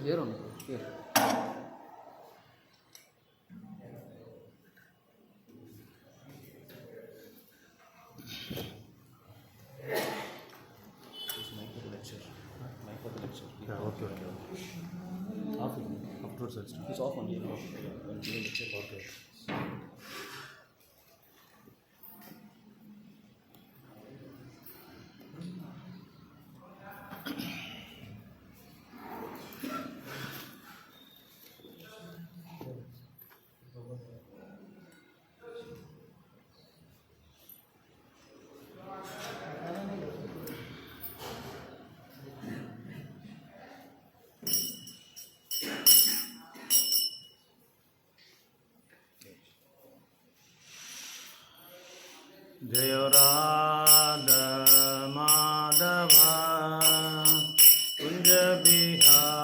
Here only, here. Okay. Off. Afterwards, I'll start. It's off only. When giving lecture. Okay. जय राधा माधव कुंज बिहारी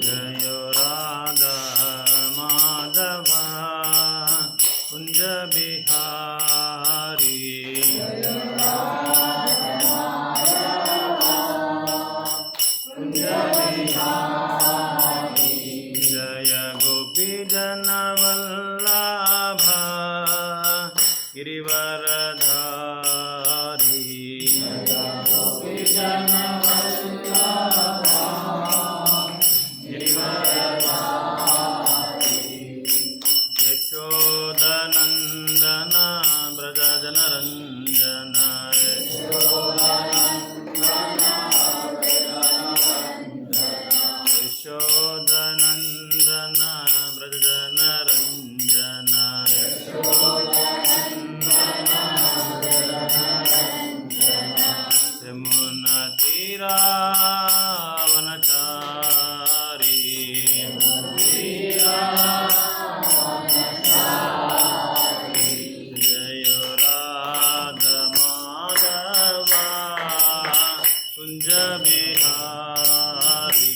जय राधा माधव कुंज बिहारी जय गोपी जन वल्लभ गिरिवरधारी यशोदनंदन ब्रज जनरंजन यशोदनंदन ब्रज जनरंजन यमुना तीरावनचारी जय Radha Madhav Kunj Bihari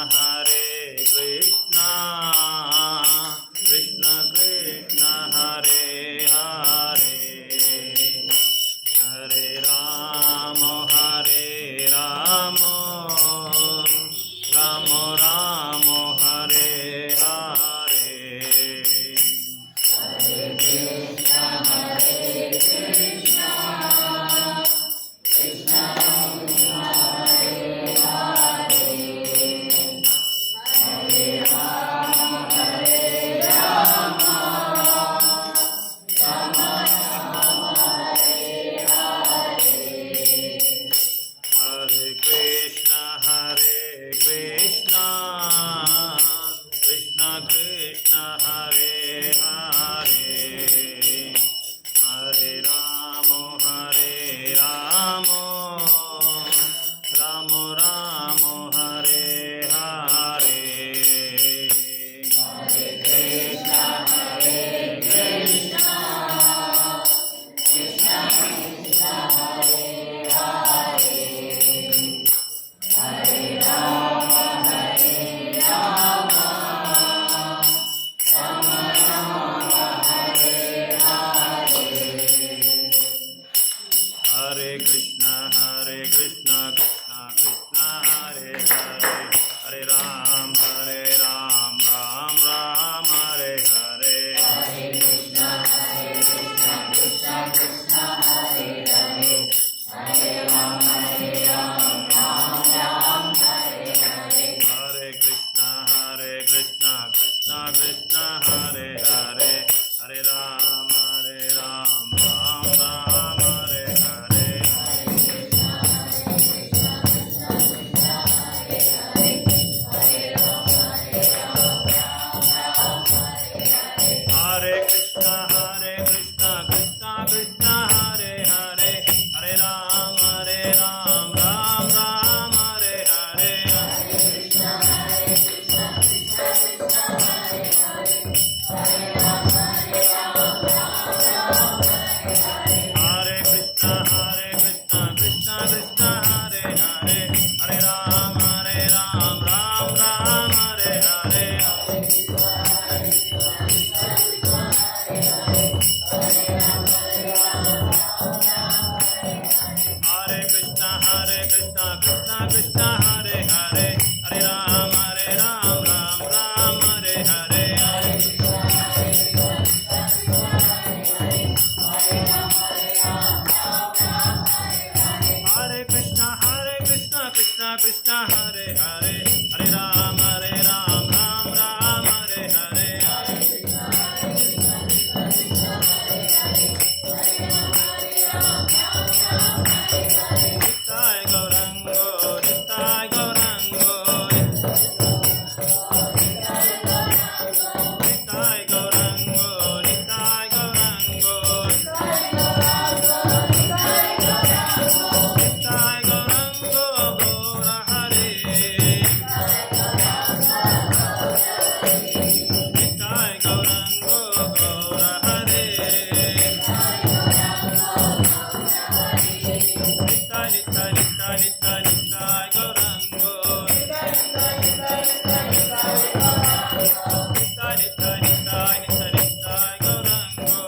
Hare Krishna, Krishna Krishna, Hare Hare, Hare Rama, Hare Rama, Rama Rama, Hare Hare, Hare Krishna, Krishna Krishna, Hare Krishna, Krishna Krishna, Hare Hare, Hare Rama, Rama Rama, Hare Hare, Hare Krishna, Krishna Krishna, Hare Hare, Hare Rama, Rama Rama, Hare Hare, Hare Krishna, Krishna Krishna, Hare Hare, Hare Ram, Ram Ram, Hare Hare, Hare Krishna, Krishna Krishna, Hare Hare, Hare Ram, Ram Hare Hare, Hare Krishna, Krishna Krishna, Hare Hare, Hare Ram, Ram Hare Hare, Hare Krishna, Krishna Krishna, Hare Hare. Hare Krishna, Krishna Krishna, Hare Hare, Hare Ram, Ram Ram, Hare Hare. Hare Krishna, Krishna Krishna, Hare Hare, Hare Ram, Ram Ram, Hare Hare. Hare Krishna, Krishna Krishna, Hare Hare, Hare Ram, Ram Ram, Hare Hare. Nitai Gaurango, Nitai Gaurango, Nitai Gaurango, Nitai Gaurango, Nitai Gaurango, Gaura Hare. Nitai Gaurango, Gaura Hare. Nitai, Nitai, Nitai, Nitai, Nitai Gaurango. Nitai, Nitai, Nitai, Nitai, Nitai Gaurango.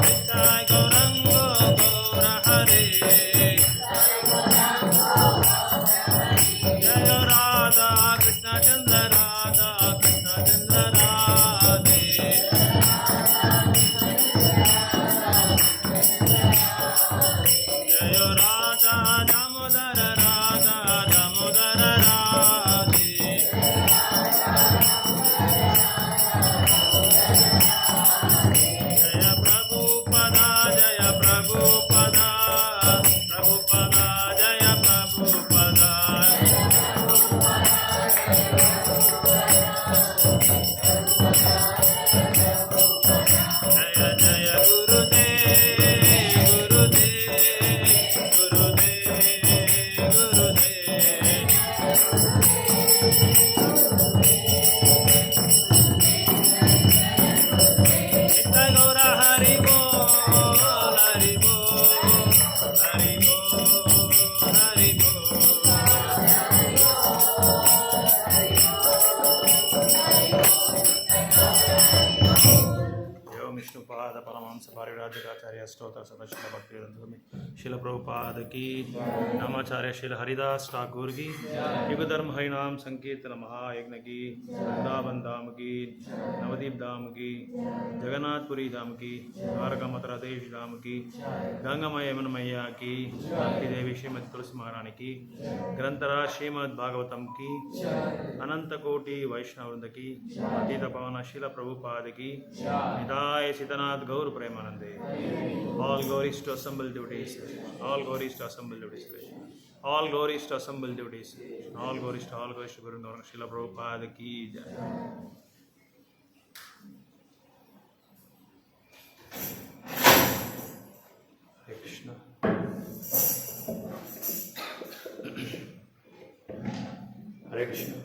Nitai Gaurango, Gaura Hare. Jaya Radha Krishna Chandra, Radha Krishna Chandra Radhe. Jaya Radha Damodara, Radha Damodara Radhe. Jaya Prabhupada, Jaya Prabhupada, Prabhupada, Jaya Prabhupada. Jaya Jaya Gurudev, Gurudev, Gurudev, Gurudev. Nitai Gaura Hari Bol, Hari Bol, Hari Bol, Hari Bol. Yo Vishnupada Paramahamsa Parivrajakarya Stotra Sadashila Bhaktivedanta Srila Prabhupada ki, Namacharya Srila Haridas Thakur ki, Yugadharma Harinam Sankirtana Mahayagna ki, Vrindavan Dham ki, Navadip Dham ki, Jagannath Puri Dham ki, Dwarka Mathura Desh Dham ki, Ganga Maya Yamuna Maya ki, Bhakti Devi Srimati Tulsi Maharani ki, Grantara Srimad Bagavatam ki, Ananta Koti Vaishnava Vrinda ki, Atita Pavana Srila Prabhupada ki, Nidai Sitanath Gaur Premanande. All glories to assembled devotees. All glories to assembled devotees. All glories to assembled devotees. All glories to Guru Nanak Srila Prabhupada ki jai. Hare Krishna. Hare Krishna.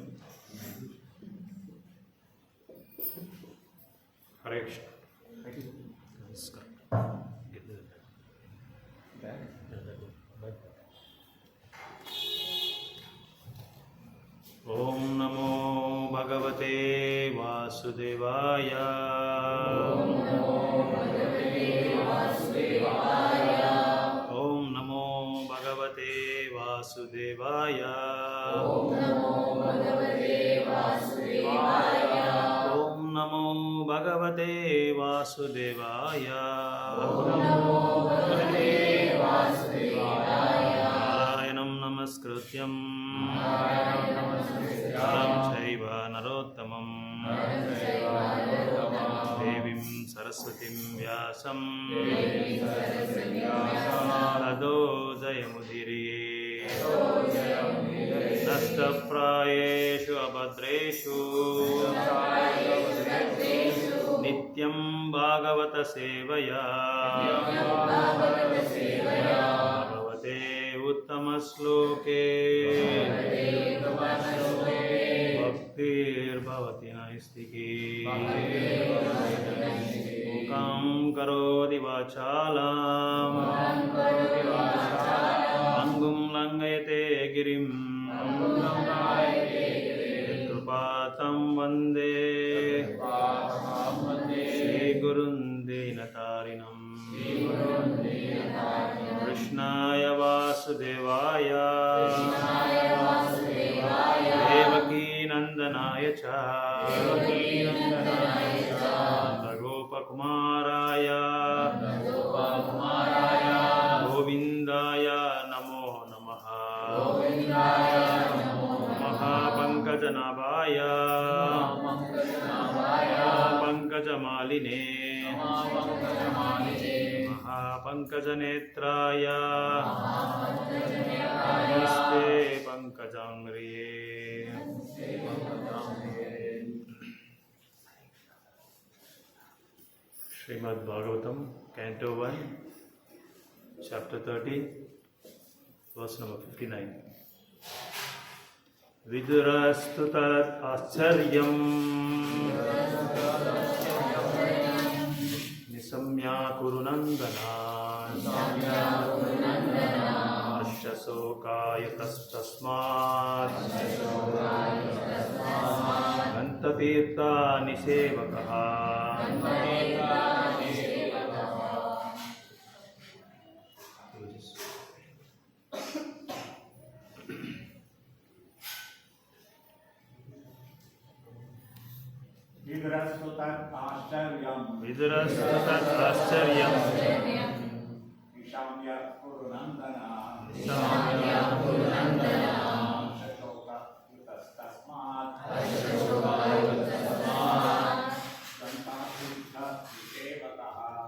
Hare Krishna. Get the Back. Om Namo Bhagavate Vasudevaya. Om Namo Bhagavate Vasudevaya. Om Namo Bhagavate Vasudevaya. Om Namo Bhagavate Vasudevaya. Om Namo Bhagavate Vasudevaya. Om Namo Bhagavate Vasudevaya. Narayanam Namaskrityam Naram Chaiva Narottamam Devim Saraswatim Vyasam Tado Jayamudiriye Nastaprayeshu Abhadreshu Nityam Bhagavata Sevaya Bhavate Uttamasloke Bhaktir Bhavati Naistiki karoti vachalam angum langayate girim Kripatam vande Shri Gurun Dinatarinam Krishnaya Vasudevaya Devaki Nandanaya Cha Gopakumaraya Govindaya Namo Namaha Mahapankajanabhaya Pankajamaline Mahapankajanetraya Namaste Pankajangriye. Srimad Bagavatam, Canto 1, Chapter 13, Verse number 59. Vidurastu tat acharyam Nisamya kurunandana Ashasokaya tastasmat Gantatirtha nisevakaha Vidurastu tat acharyam Ishamya kurunandana Ashoka yutastasmat Gantatirtha nisevakaha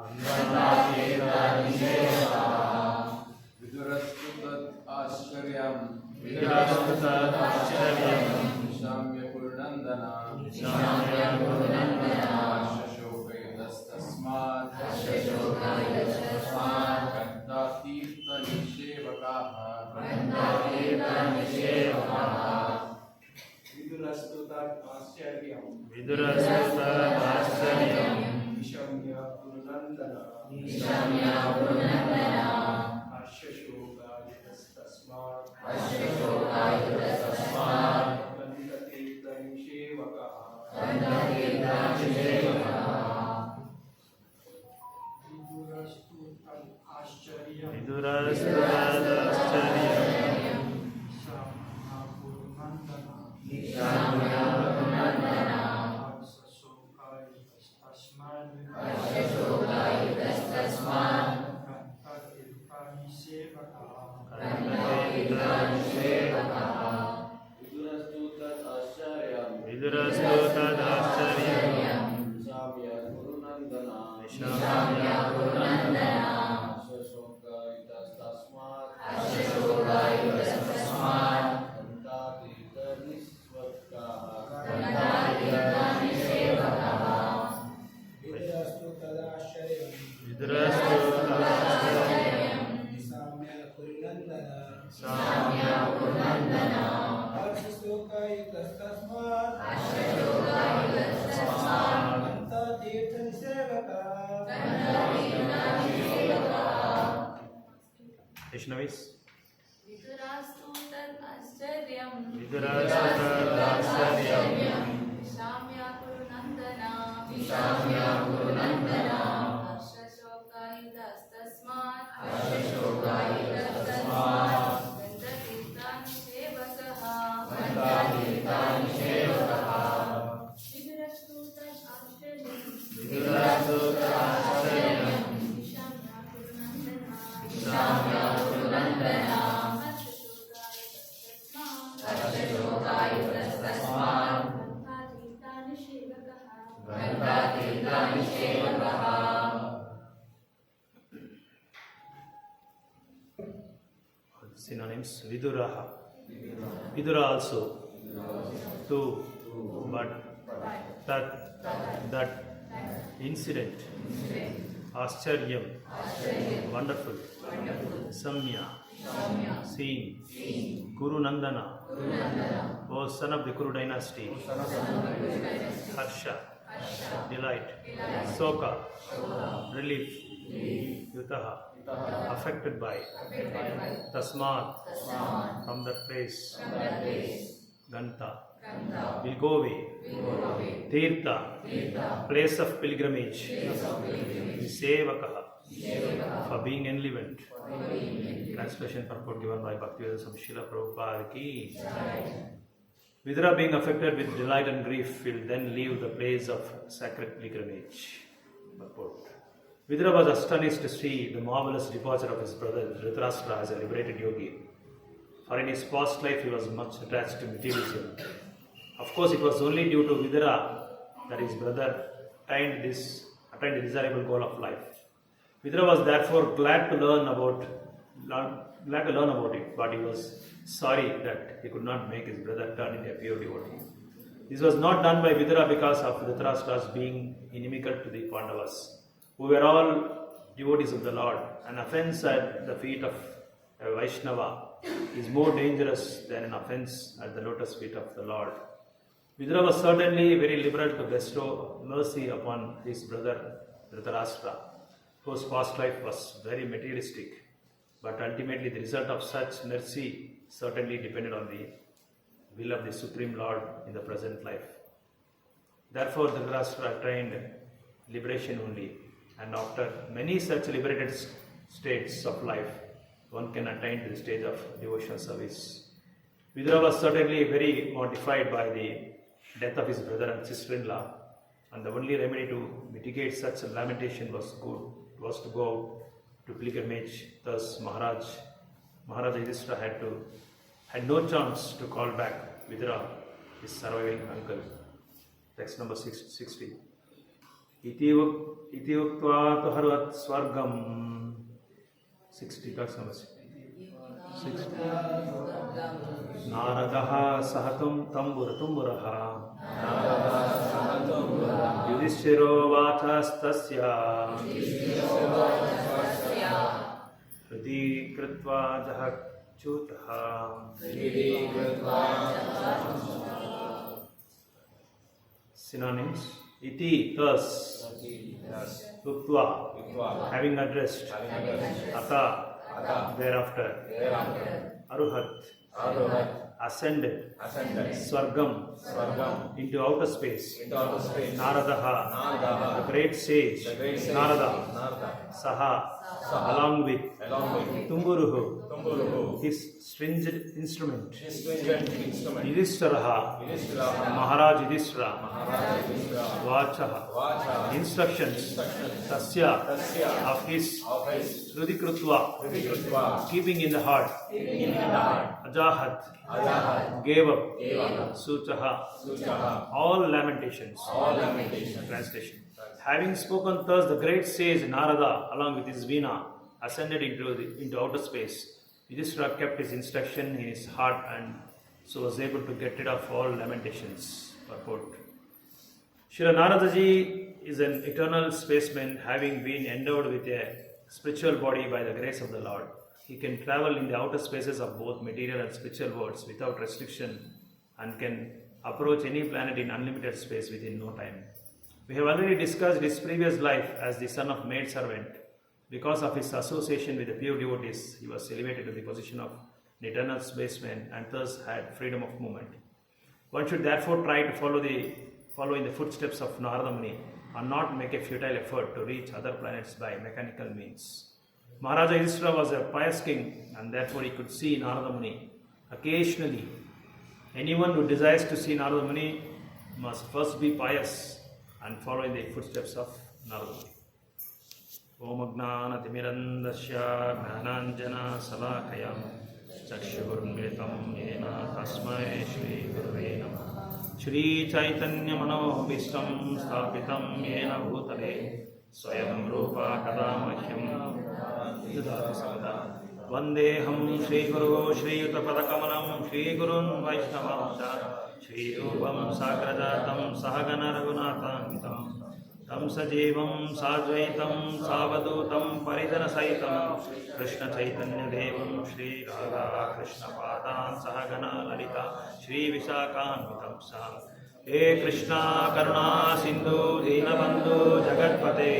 Vidurastu tat acharyam Shamya Purnandana Ashashoka Yudastasmat Gantatirtha Nishevakaha Vidurastu tat acharyam Ishamya kurunandana Ashashoka yutastasmat Gantatirtha nisevakaha Vidurastu tat acharyam Vidurastu tat acharyam Shamya Purnandana Nishamya Ashashoka Yudastasmat Gantatirtha Nisevakaha Vidurastu tat acharyam Vidurastu tat acharyam Ishamya kurunandana Nishamya Ashashoka yutastasmat Gantatirtha nisevakaha Vaishnavis. Vidurastu tat acharyam Shamya kurunandana Ashashoka yudastasmat Gantatirtha nisevakaha Vidurastu tat acharyam Vidurastu tat acharyam Shamya kurunandana Ashashoka yudastasmat Gantatirtha nisevakaha Synonyms: Viduraha. Vidura also. Two. But. That. Incident. Ascharyam. Wonderful. Samya. Seen. Kuru Nandana. O son of the Kuru dynasty. Harsha. delight, soka, relief, yutaha, affected by, tasmat, from that place, ganta, will go away, tirtha, place of pilgrimage, sevakaha, for being enlivened. Translation purport given by Bhaktivedanta Srila Prabhupada ki. Vidura, being affected with delight and grief, will then leave the place of sacred pilgrimage. Purport. Vidura was astonished to see the marvelous departure of his brother Dhritarashtra as a liberated yogi. For in his past life he was much attached to materialism. Of course, it was only due to Vidura that his brother attained the desirable goal of life. Vidura was therefore glad to learn about it, but he was sorry that he could not make his brother turn into a pure devotee. This was not done by Vidura because of Dhritarashtra's being inimical to the Pandavas, who were all devotees of the Lord. An offence at the feet of a vaishnava is more dangerous than an offence at the lotus feet of the Lord. Vidura was certainly very liberal to bestow mercy upon his brother Dhritarashtra, whose past life was very materialistic, but ultimately the result of such mercy certainly depended on the will of the Supreme Lord in the present life. Therefore, Dhritarashtra attained liberation only, and after many such liberated states of life, one can attain to the stage of devotional service. Vidura was certainly very mortified by the death of his brother and sister-in-law, and the only remedy to mitigate such lamentation was to go out to pilgrimage. Thus, Maharaja Yudhishthira had no chance to call back Vidura, his surviving uncle. Text number 60. Iti uktva tuharvat swargam. 60. Text number 60. Naradaha sahatum tamburaha. Yudhishthiro vathastasya. Hridi kritva jahachutaha. Synonyms. Iti, thus. Uktva, having addressed. Ata, thereafter. Aruhat, ascended. Swargam, into outer space. Naradaha, the great sage. Narada, Saha, along with. Tumburuhu, his stringent instrument. Yudhishthiraha, Maharaj Yudhishthira. Vachaha, instructions. Tasya, of his. Hridikrutva, keeping in the heart. Ajahat, gave up. Suchaha, all lamentations. Translation. Having spoken thus, the great sage Narada, along with his veena, ascended into outer space. Yudhishthira kept his instruction in his heart and so was able to get rid of all lamentations. Purport. Srila Naradaji is an eternal spaceman, having been endowed with a spiritual body by the grace of the Lord. He can travel in the outer spaces of both material and spiritual worlds without restriction and can approach any planet in unlimited space within no time. We have already discussed his previous life as the son of maidservant. Because of his association with the pure devotees, he was elevated to the position of an eternal spaceman and thus had freedom of movement. One should therefore try to follow in the footsteps of Narada Muni and not make a futile effort to reach other planets by mechanical means. Maharaja Yudhishthira was a pious king and therefore he could see Narada Muni occasionally. Anyone who desires to see Narada Muni must first be pious and follow in the footsteps of Narada Muni. Om Ajnana-timirandasya Jnananjana Salakaya Chakshurmritam Yena Tasmai Shri Gurave Namah. Shri Chaitanya Manovistam Sthapitam Yena Bhutale Swayam Rupa Kadamahyam Yudhati Samada Vandeham Shri Guru Shri Yutapadakamam Shri Gurun Vaishnavamcha Shri Rupam Sagrajatam Sahagana Raghunathanvitam Tam Sajeevam Sadvaitam Savadutam Paridana Saitam Krishna Chaitanya Devam Shri Radha Krishna Padam Sahagana Lalita Shri Visakhanvitam Sam हे कृष्णा करुणा सिंधु दीनबंधु जगत्पते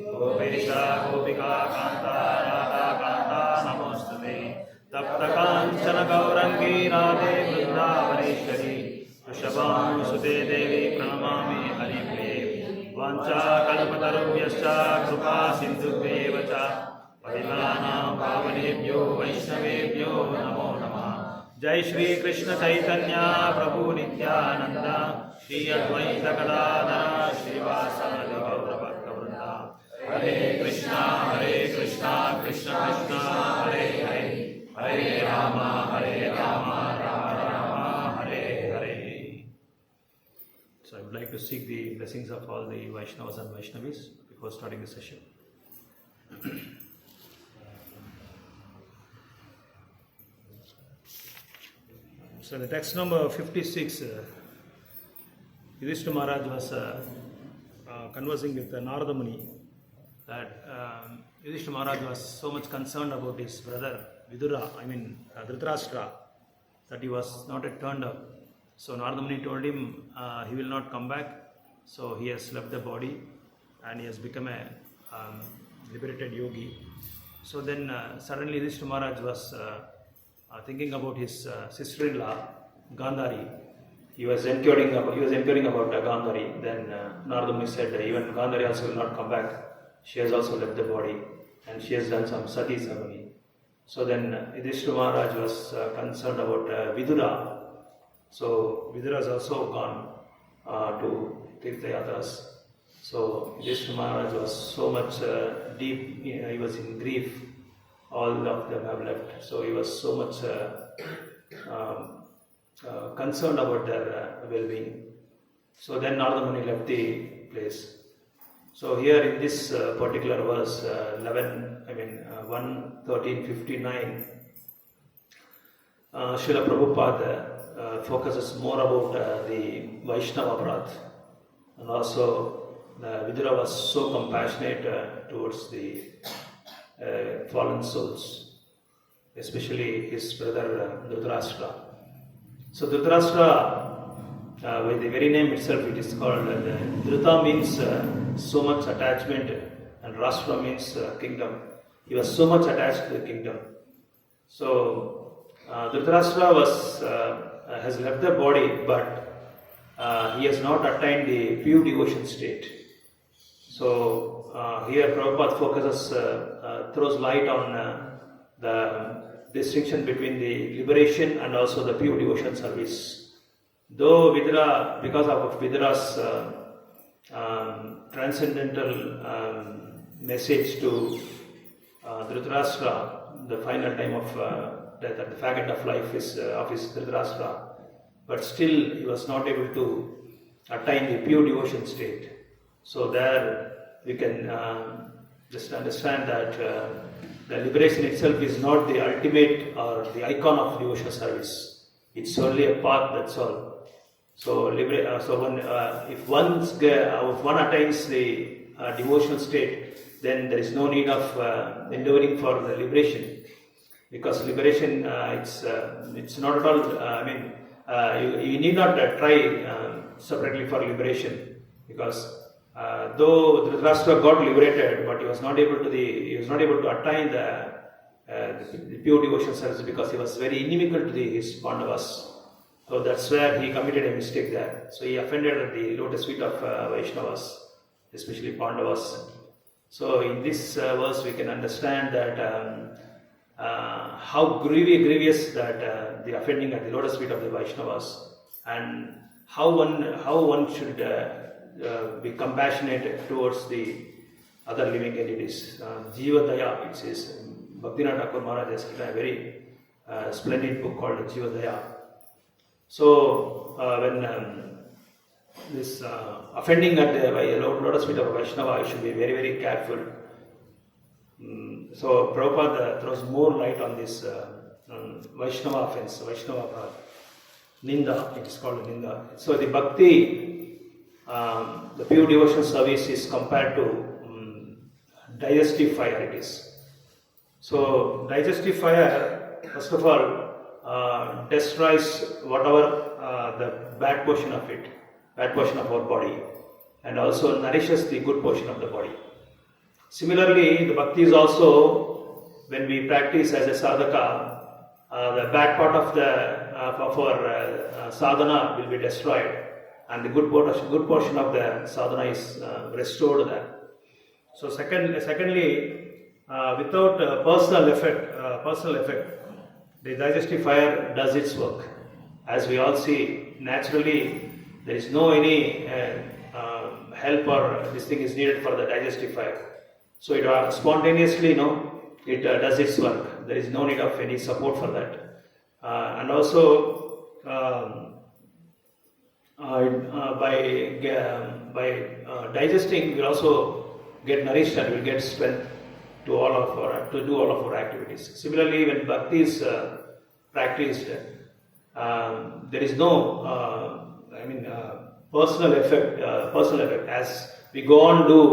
गोपेश गोपिका कांता राधा कांता नमोस्तुते तप्त कांचन गौरंगी राधे वृंदावनेश्वरी वृषभानुसुते देवी प्रणमामि हरिप्रिये वाञ्छाकल्पतरुभ्यश्च कृपा सिन्धुभ्येव च पतितानां पावनेभ्यो वैष्णवेभ्यो नमो नमः। जय श्री कृष्ण चैतन्य प्रभु नित्यानंद श्री अद्वैत गदाधर श्रीवासादि गौरभक्तवृंद हरे Krishna Krishna Krishna Hare Hare Hare Ram Ram Ram Hare Hare. So I would like to seek the blessings of all the Vaishnavas and Vaishnavis before starting the session. So the text number 56, Yudhishthira Maharaj was conversing with Narada Muni that Yudhishthira Maharaj was so much concerned about his brother Vidura, Dhritarashtra, that he was not yet turned up. So Narada Muni told him he will not come back, so he has left the body and he has become a liberated yogi. So then suddenly Yudhishthira Maharaj was thinking about his sister-in-law Gandhari. He was inquiring about Gandhari. Then Narada Muni said even Gandhari also will not come back. She has also left the body and she has done some sati ceremony. So then Yudhishthira Maharaj was concerned about Vidura. So Vidura has also gone to Tirthayatras. So Yudhishthira Maharaj was so much deep, he was in grief. All of them have left. So he was so much concerned about their well-being. So then Narada Muni left the place. So here in this particular verse 1:13:59, Srila Prabhupada focuses more about the Vaishnava Brat, and also Vidura was so compassionate towards the fallen souls, especially his brother Dhritarashtra. So Dhritarashtra, by the very name itself, it is called Dhrita means so much attachment, and Rashtra means kingdom. He was so much attached to the kingdom. So Dhritarashtra has left the body, but he has not attained the pure devotion state. So here Prabhupada focuses, throws light on the distinction between the liberation and also the pure devotion service. Though Vidura, because of Vidura's transcendental message to Dhritarashtra, the final time of death, at the faggot of life of his Dhritarashtra, but still he was not able to attain the pure devotion state. So there we can just understand that the liberation itself is not the ultimate or the icon of devotional service. It's only a path, that's all. So, if one attains the devotional state, then there is no need of endeavoring for the liberation, because liberation it's not at all. You need not try separately for liberation, because though Dhritarashtra got liberated, but he was not able to attain the pure devotion service, because he was very inimical to his Pandavas. So that's where he committed a mistake there. So he offended the lotus feet of Vaishnavas, especially Pandavas. So in this verse we can understand that how grievous that the offending at the lotus feet of the Vaishnavas, and how one should be compassionate towards the other living entities. Jiva Daya, it says. Bhaktivinoda Thakur Maharaj has written a very splendid book called Jiva Daya. So when this offending at the lotus feet of a Vaishnava, I should be very, very careful. So Prabhupada throws more light on this Vaishnava offense, Vaishnava Ninda, it is called Ninda. So the Bhakti, the pure devotion service is compared to digestive fire, it is. So digestive fire, first of all, destroys whatever the bad portion of it. bad portion of our body, and also nourishes the good portion of the body. Similarly, the bhakti is also, when we practice as a sadhaka, the bad part of our sadhana will be destroyed, and the good portion of the sadhana is restored there. So secondly, without personal effect, the digestive fire does its work. As we all see, naturally there is no any help or this thing is needed for the digestive fire. So it spontaneously, it does its work. There is no need of any support for that. And also by digesting, we will also get nourished and will get strength to do all of our activities. Similarly, when bhakti is practiced, there is no personal effect. As we go on do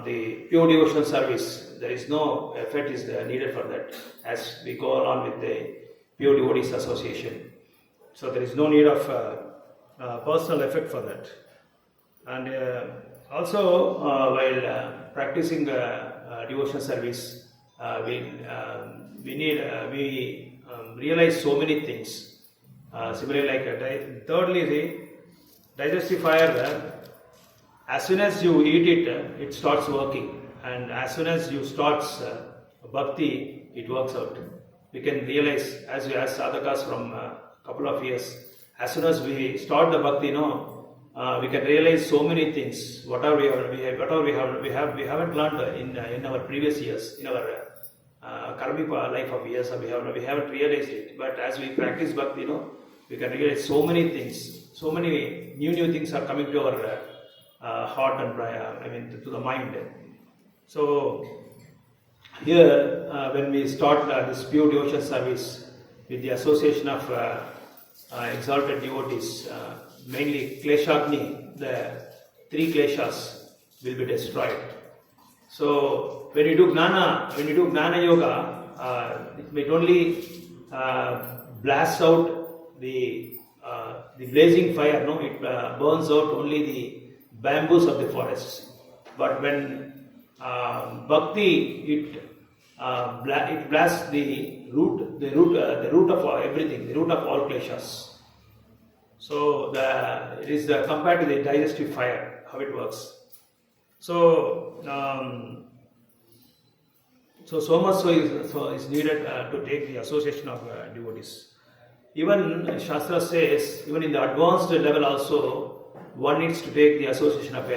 the pure devotional service, there is no effect is needed for that. As we go on with the pure devotees association, so there is no need of personal effect for that. And also while practicing devotional service, we realize so many things. Similarly, thirdly, the digestive fire, as soon as you eat it, it starts working, and as soon as you start bhakti, it works out. We can realize, as sadhakas from a couple of years, as soon as we start the bhakti, we can realize so many things. Whatever we haven't learned in our previous years, in our karmic life of years, we haven't realized it. But as we practice bhakti, we can realize so many things. So many new things are coming to our heart and to the mind. So here, when we start this pure devotion service with the association of exalted devotees, mainly Kleshagni, the 3 kleshas will be destroyed. So when you do Gnana Yoga, it only blasts out the blazing fire. It burns out only the bamboos of the forests. But when bhakti, it blasts the root of everything, the root of all kleshas. So it is compared to the digestive fire, how it works. So much is needed to take the association of devotees. Even Shastra says, even in the advanced level also, one needs to take the association of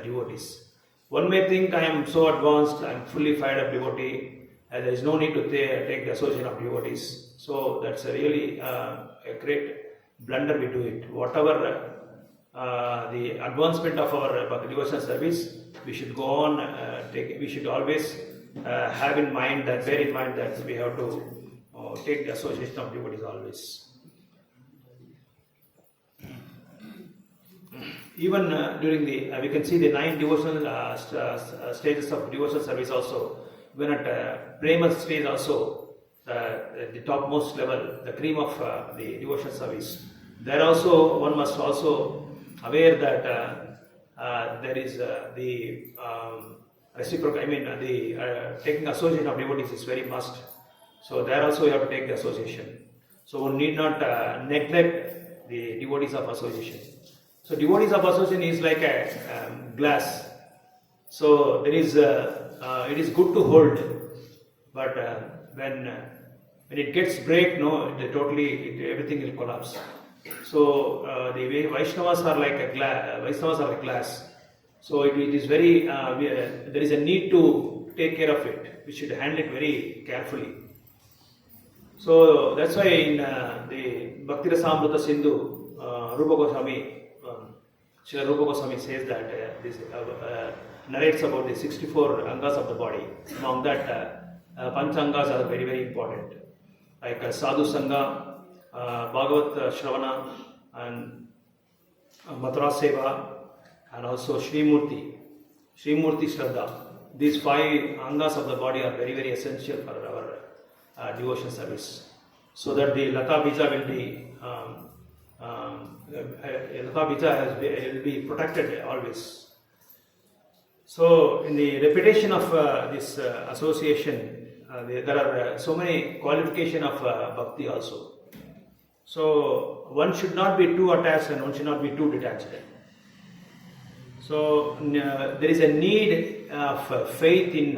devotees. One may think, I am so advanced, I am fully fired up devotee, and there is no need to take the association of devotees. So that's really a great blunder we do it. Whatever the advancement of our devotional service, we should go on, we should always bear in mind that we have to take the association of devotees always. Even during we can see the 9 devotional stages of devotional service also. Even at Prema stage also, the topmost level, the cream of the devotional service. There also, one must also aware that there is the reciprocal, the taking association of devotees is very must. So there also you have to take the association. So one need not neglect the devotees of association. So devotees of association is like a glass. So there is it is good to hold, but when it gets break, everything will collapse. So the way Vaishnavas are like glass. So it is very there is a need to take care of it. We should handle it very carefully. So that's why in the Bhakti Rasamrita Sindhu, Rupa Goswami, Srila Rupa Goswami says that this narrates about the 64 angas of the body. Among that, Panchangas are very, very important. Like Sadhu Sangha, Bhagavat Shravana, and Mathura Seva, and also Srimurti Shraddha. These 5 angas of the body are very, very essential for our devotion service. So that the Lata Bija will be Yatha Bija will be protected always. So, in the repetition of this association, there are so many qualification of bhakti also. So, one should not be too attached and one should not be too detached. So, there is a need of faith in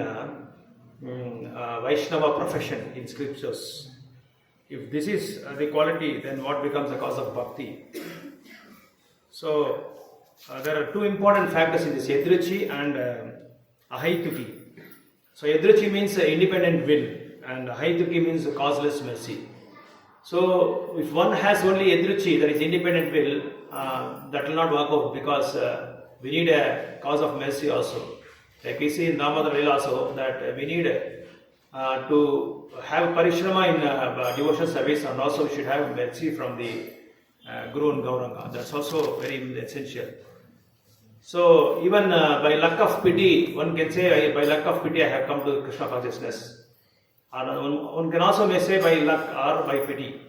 Vaishnava profession in scriptures. If this is the quality, then what becomes the cause of bhakti? So, there are two important factors in this, Yadruchi and Ahaituki. So, Yadruchi means independent will and Ahaituki means causeless mercy. So, if one has only Yadruchi, that is independent will, that will not work out because we need a cause of mercy also. Like we see in Damodar Lila also that we need to have parishrama in devotional service, and also we should have mercy from the Guru and Gauranga. That's also very essential. So even by luck of pity, one can say by luck of pity I have come to Krishna consciousness. And one can also may say by luck or by pity.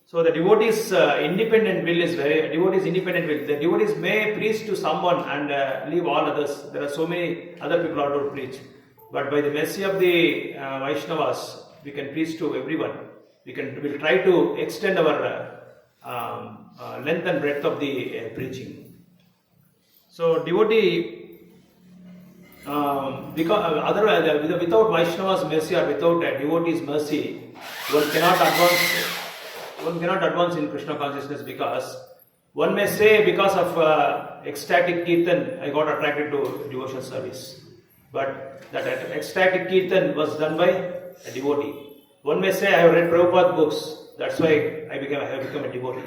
So the devotee's independent will is devotee's independent will. The devotees may preach to someone and leave all others. There are so many other people out to preach. But by the mercy of the Vaishnavas, we can preach to everyone. We'll try to extend our length and breadth of the preaching. So devotee, because otherwise without Vaishnava's mercy or without devotee's mercy, one cannot advance in Krishna consciousness, because one may say because of ecstatic kirtan I got attracted to devotional service. But that ecstatic kirtan was done by a devotee. One may say I have read Prabhupada books, that's why I have become a devotee.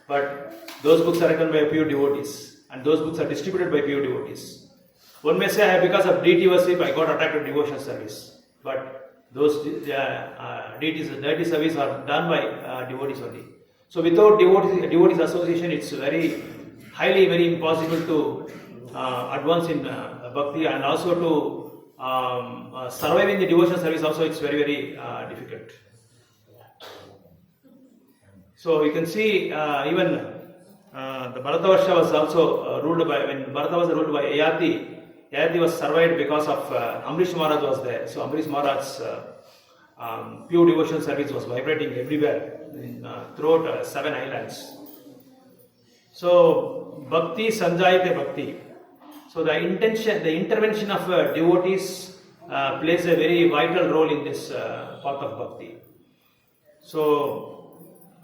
But those books are written by a few devotees, and those books are distributed by few devotees. One may say because of deity worship I got attracted to devotional service. But those deity service are done by devotees only. So without devotees association, it's very impossible to advance in bhakti, and also to survive in the devotional service also it's very difficult. So you can see even the Bharatavarsha was also ruled by, when Bharata was ruled by Yayati was survived because of Amrish Maharaj was there. So Amrish Maharaj's pure devotional service was vibrating everywhere throughout 7 islands. So Bhakti Sanjayate Bhakti. So the intervention of devotees plays a very vital role in this path of bhakti. So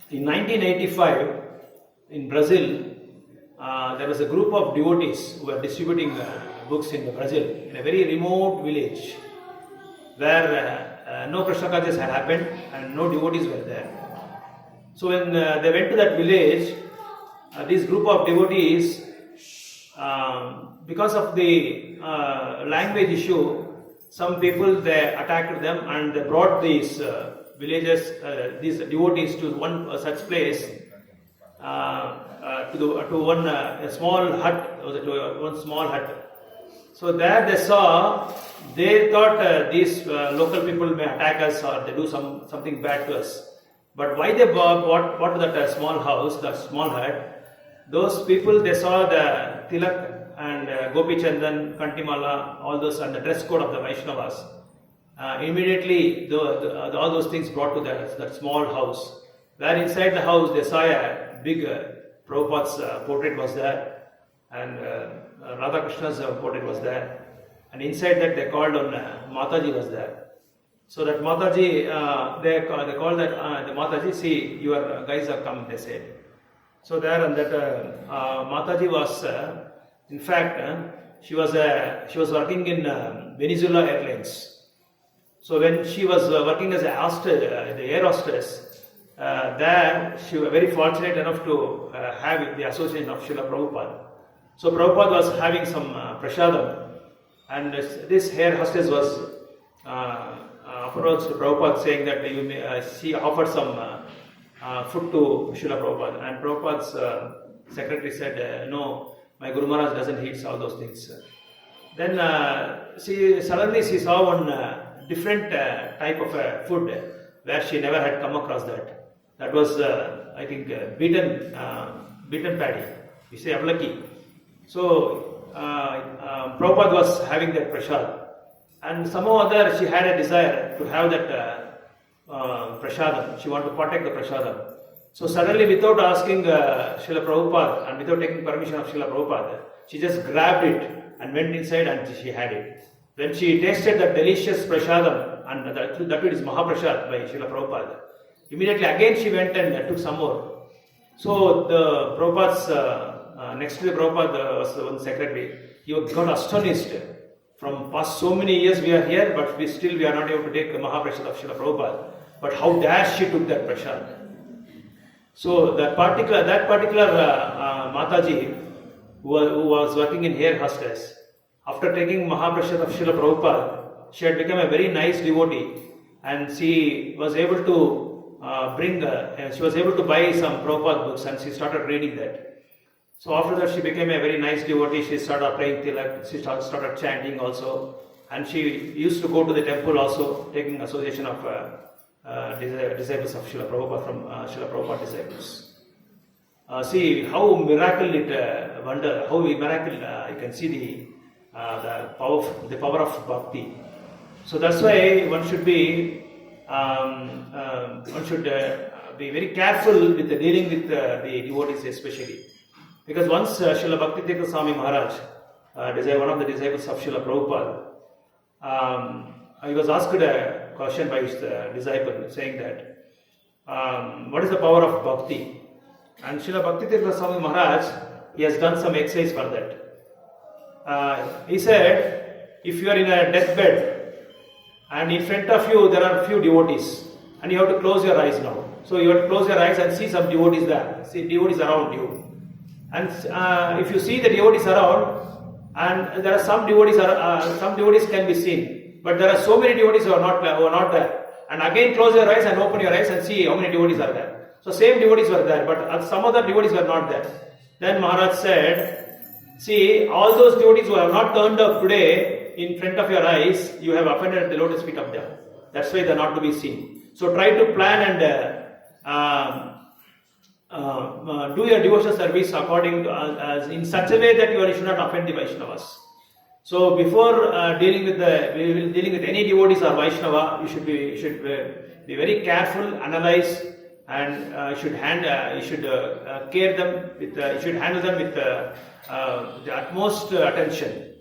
in 1985 in Brazil, there was a group of devotees who were distributing books in Brazil, in a very remote village where no Krishna consciousness had happened and no devotees were there. So when they went to that village, this group of devotees, because of the language issue, some people they attacked them and they brought these these devotees to one such place, to one small hut. One small hut. So there they thought these local people may attack us or they do something bad to us. But why they bought that small house, that small hut? Those people, they saw the tilak and Gopi Chandan, Kantimala, all those, and the dress code of the Vaishnavas. Immediately, all those things brought to that small house. Where inside the house, they saw a big Prabhupada's portrait was there, and Radha Krishna's portrait was there. And inside that, they called on Mataji was there. So that Mataji, they called that the Mataji, see, your guys have come, they said. So there, and that Mataji was, in fact, she was working in Venezuela Airlines. So when she was working as the air hostess, there she was very fortunate enough to have the association of Srila Prabhupada. So Prabhupada was having some prasadam, and this air hostess was approached to Prabhupada saying that she offered some food to Srila Prabhupada, and Prabhupada's secretary said, no, my Guru Maharaj doesn't eat all those things. Then suddenly she saw one different type of food where she never had come across that. That was I think, beaten paddy. We say avalaki. So Prabhupada was having that prasad. And somehow or other she had a desire to have that prasadam. She wanted to partake the prasadam. So suddenly, without asking Srila Prabhupada and without taking permission of Srila Prabhupada, she just grabbed it and went inside and she had it. When she tasted that delicious prasadam, and that is Mahaprasad by Srila Prabhupada, immediately again she went and took some more. So the Prabhupada's, next to the Prabhupada was the one secretary, he got astonished. From past so many years we are here, but we are not able to take the Mahaprasad of Srila Prabhupada. But how dash she took that prasad. So that particular Mataji who was working in hair hostess, after taking Mahaprasad of Srila Prabhupada, she had become a very nice devotee, and she was able to buy some Prabhupada books, and she started reading that. So after that she became a very nice devotee. She started praying tilak, she started chanting also, and she used to go to the temple also, taking association of disciples of Srila Prabhupada from Srila Prabhupada disciples. See how miracle you can see the power of bhakti. So that's why one should be very careful with dealing with the devotees especially. Because once Srila Bhakti Swami Maharaj, one of the disciples of Srila Prabhupada, he was asked a question by his disciple saying that, what is the power of bhakti? And Srila Bhakti Swami Maharaj, he has done some exercise for that. He said, if you are in a deathbed and in front of you there are few devotees and you have to close your eyes now. So you have to close your eyes and see some devotees there, see devotees around you. And if you see the devotees around, and there are some devotees can be seen, but there are so many devotees who are not there. And again close your eyes and open your eyes and see how many devotees are there. So same devotees were there, but some other devotees were not there. Then Maharaj said, see, all those devotees who have not turned up today in front of your eyes, you have offended the lotus feet of them. That's why they are not to be seen. So try to plan and do your devotional service according to, in such a way that you should not offend the Vaishnavas. So before dealing with any devotees or Vaishnava, you should be very careful, analyze, and you should care them with you should handle them with the utmost attention.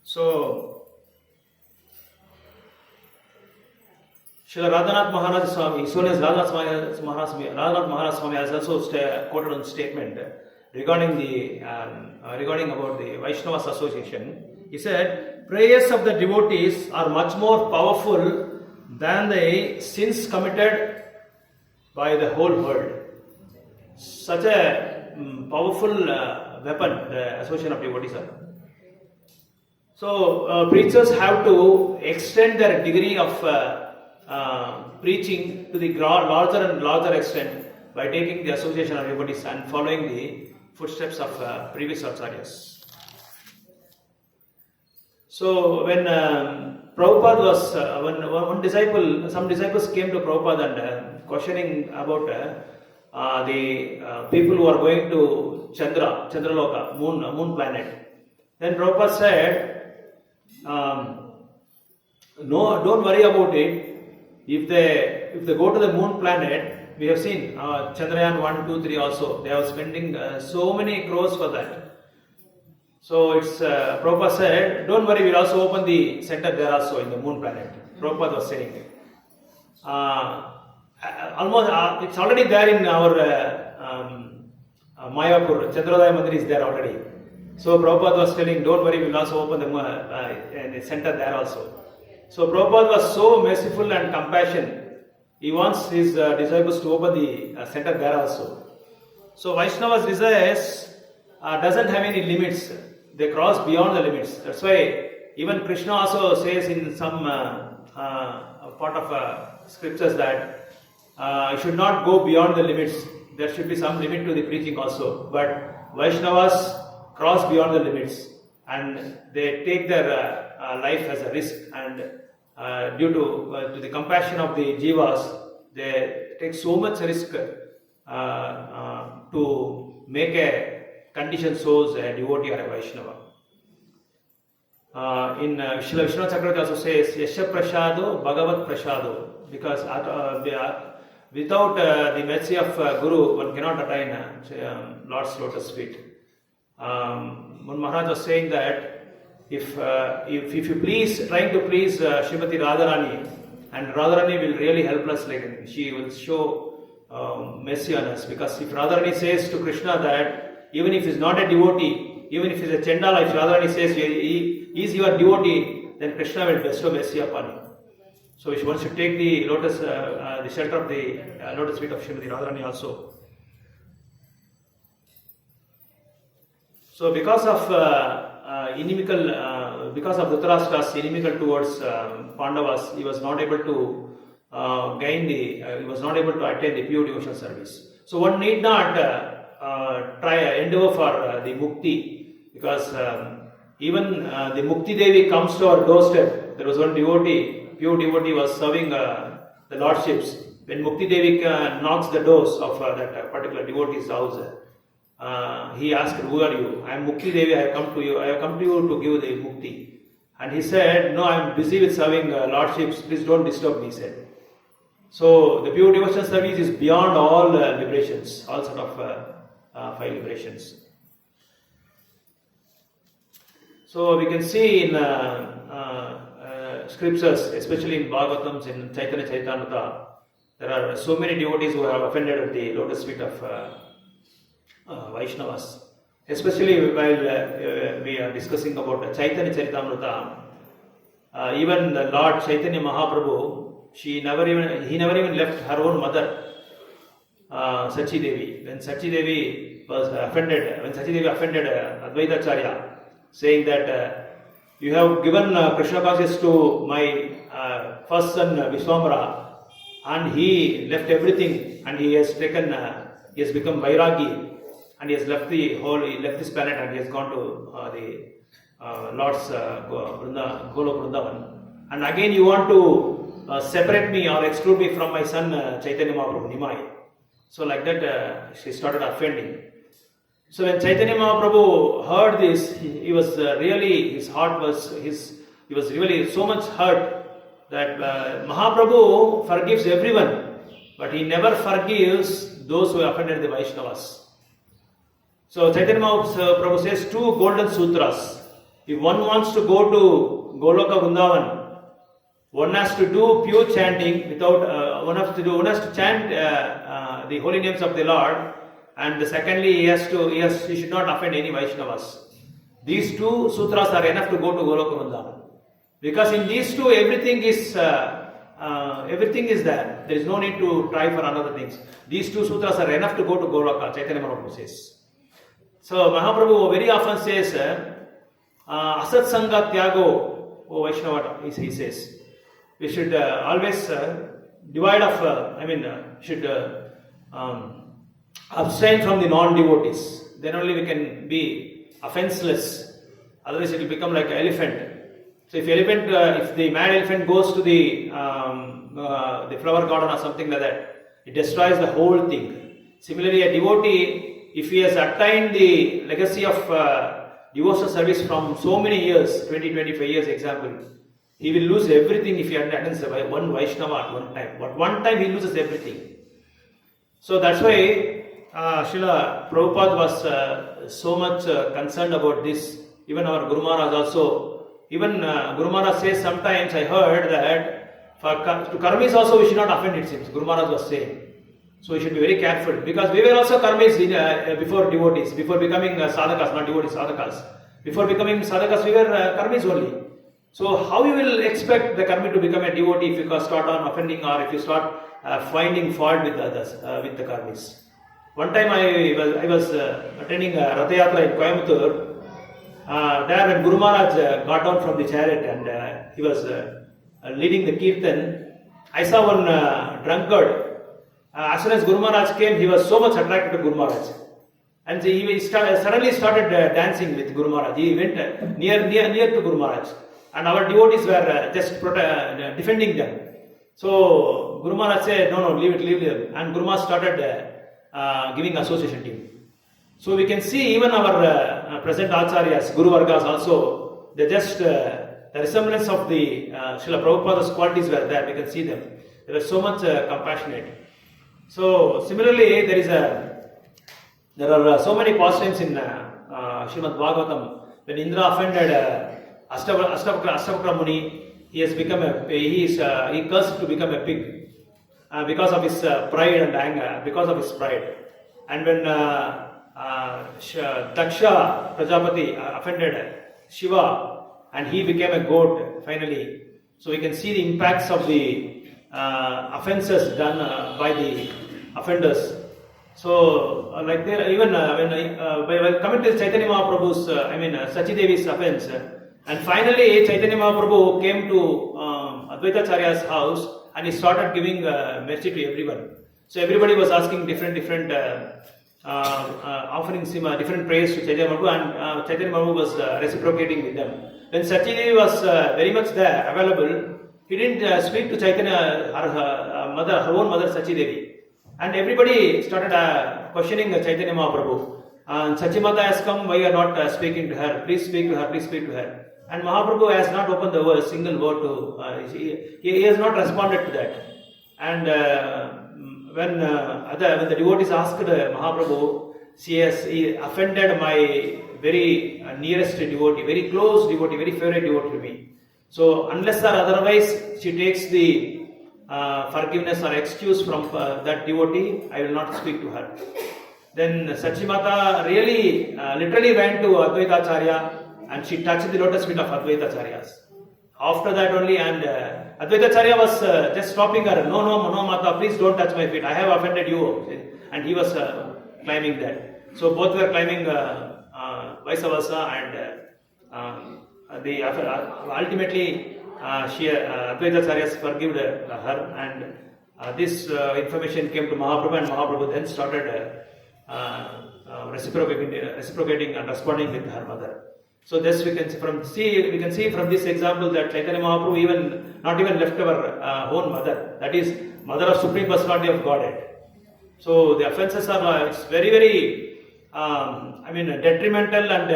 So Srila Radhanath Maharaj Swami, so as Radhanath Maharaj Swami has also quoted on statement regarding about the Vaishnavas association. He said, prayers of the devotees are much more powerful than the sins committed by the whole world. Such a powerful weapon the association of devotees are. So preachers have to extend their degree of preaching to the larger and larger extent by taking the association of devotees and following the footsteps of previous acharyas. So when Prabhupada was, some disciples came to Prabhupada and questioning about the people who are going to Chandraloka, moon planet. Then Prabhupada said, no, don't worry about it. If they go to the moon planet, we have seen Chandrayaan 1, 2, 3 also, they are spending so many crores for that. So it's Prabhupada said, don't worry, we'll also open the center there also in the moon planet. Prabhupada was saying. It's already there in our Mayapur. Chandrodaya Mandir is there already. So Prabhupada was telling, don't worry, we'll also open the center there also. So Prabhupada was so merciful and compassionate. He wants his disciples to open the center there also. So Vaishnava's desires doesn't have any limits. They cross beyond the limits. That's why even Krishna also says in some part of scriptures that you should not go beyond the limits. There should be some limit to the preaching also. But Vaishnavas cross beyond the limits and they take their life as a risk, and due to the compassion of the jivas, they take so much risk to make a condition shows a devotee or a Vaishnava. In Srila Vishwanath Chakravarti also says, Yasha Prasado, Bhagavat Prasado, because without the mercy of Guru, one cannot attain Lord's lotus feet. Mun Maharaj was saying that if you please, trying to please Srimati Radharani, and Radharani will really help us, like she will show mercy on us, because if Radharani says to Krishna that even if he is not a devotee, even if he is a Chandala, if Radharani says he is your devotee, then Krishna will bestow mercy upon him. So one should take the lotus, the shelter of the lotus feet of Srimati Radharani also. So because of because of Dhritarashtra's inimical towards Pandavas, he was not able to he was not able to attain the pure devotional service. So one need not endeavor for the mukti, because even the Mukti Devi comes to our doorstep. There was one devotee, pure devotee, was serving the lordships. When Mukti Devi knocks the doors of that particular devotee's house, he asked, "Who are you?" "I am Mukti Devi. I have come to you. I have come to you to give the mukti." And he said, "No, I am busy with serving lordships. Please don't disturb me," he said. So the pure devotional service is beyond all liberations, all sort of 5 liberations. So we can see in scriptures, especially in Bhagavatams, in Chaitanya Charitamrita, there are so many devotees who have offended at the lotus feet of Vaishnavas. Especially while we are discussing about Chaitanya Charitamrita, even the Lord Chaitanya Mahaprabhu, he never even left her own mother, Sachi Devi. When Sachi Devi offended Advaita Acharya, saying that you have given Krishna consciousness to my first son Vishwamara, and he left everything, and he has taken, he has become Vairagi, and he has left this planet, and he has gone to the Lord's Golok Vrindavan. And again you want to separate me or exclude me from my son Chaitanya Mahaprabhu, Nimai. So like that she started offending. So when Chaitanya Mahaprabhu heard this, he was really, his heart was, he was really so much hurt that Mahaprabhu forgives everyone, but he never forgives those who offended the Vaishnavas. So Chaitanya Mahaprabhu says 2 golden sutras. If one wants to go to Goloka Vrindavan, one has to do pure chanting without, one has to chant the holy names of the Lord, and secondly he should not offend any Vaishnavas. These 2 sutras are enough to go to Goloka Vrindavan. Because in these 2 everything is there. There is no need to try for another things. These 2 sutras are enough to go to Goloka, Chaitanya Mahaprabhu says. So Mahaprabhu very often says, Asat Sangha Tyago, O Vaishnava, he says. We should always should abstain from the non-devotees. Then only we can be offenseless. Otherwise it will become like an elephant. So if the mad elephant goes to the flower garden or something like that, it destroys the whole thing. Similarly, a devotee, if he has attained the legacy of devotional service from so many years, 20-25 years example, he will lose everything if he attends one Vaishnava at one time. But one time he loses everything. So that's why Srila Prabhupada was so much concerned about this. Even our Guru Maharaj also. Even Guru Maharaj says sometimes, I heard that to karmis also we should not offend, it seems. Guru Maharaj was saying. So we should be very careful. Because we were also karmis before devotees. Before becoming sadhakas, not devotees, sadhakas. Before becoming sadhakas we were karmis only. So how you will expect the karmi to become a devotee if you start on offending, or if you start finding fault with others, with the karmis. One time I was attending Ratha Yatra in Coimbatore. There when Guru Maharaj got down from the chariot and he was leading the kirtan, I saw one drunkard. As soon as Guru Maharaj came, he was so much attracted to Guru Maharaj. And he suddenly started dancing with Guru Maharaj. He went near to Guru Maharaj. And our devotees were just defending them. So Guru Maharaj said, no, leave it. And Guru Maharaj started giving association to him. So we can see even our present acharyas, Guru Vargas also, they just, the resemblance of the Srila Prabhupada's qualities were there, we can see them. They were so much compassionate. So similarly, there are so many pastimes in Srimad Bhagavatam. When Indra offended Astavakra Muni, he cursed to become a pig because of his pride and anger, because of his pride. And when Daksha Prajapati offended Shiva and he became a goat finally. So we can see the impacts of the offences done by the offenders. So like there, even when coming to Chaitanya Mahaprabhu's, Sachi Devi's offence, and finally Chaitanya Mahaprabhu came to Advaita Acharya's house and he started giving mercy to everyone. So everybody was asking different offerings, different prayers to Chaitanya Mahaprabhu, and Chaitanya Mahaprabhu was reciprocating with them. When Sachi Devi was very much there, available, he didn't speak to Chaitanya, her own mother Sachi Devi. And everybody started questioning Chaitanya Mahaprabhu. And Sachimata has come, why you are not speaking to her? Please speak to her, please speak to her. And Mahaprabhu has not opened the word, single word to, he has not responded to that. And when the devotees asked Mahaprabhu, he offended my very nearest devotee, very close devotee, very favorite devotee to me. So unless or otherwise she takes the forgiveness or excuse from that devotee, I will not speak to her. Then Sachimata really, literally went to Advaita Acharya and she touched the lotus feet of Advaita Acharyas. After that only, and Advaita Acharya was just stopping her. No, Mata, please don't touch my feet. I have offended you. And he was climbing that. So both were climbing vice versa, and ultimately Advaita Acharyas forgave her, and this information came to Mahaprabhu, and Mahaprabhu then started reciprocating and responding with her mother. So this we can see from this example that Chaitanya Mahaprabhu not even left our own mother, that is mother of Supreme Personality of Godhead. So the offences are it's very detrimental, and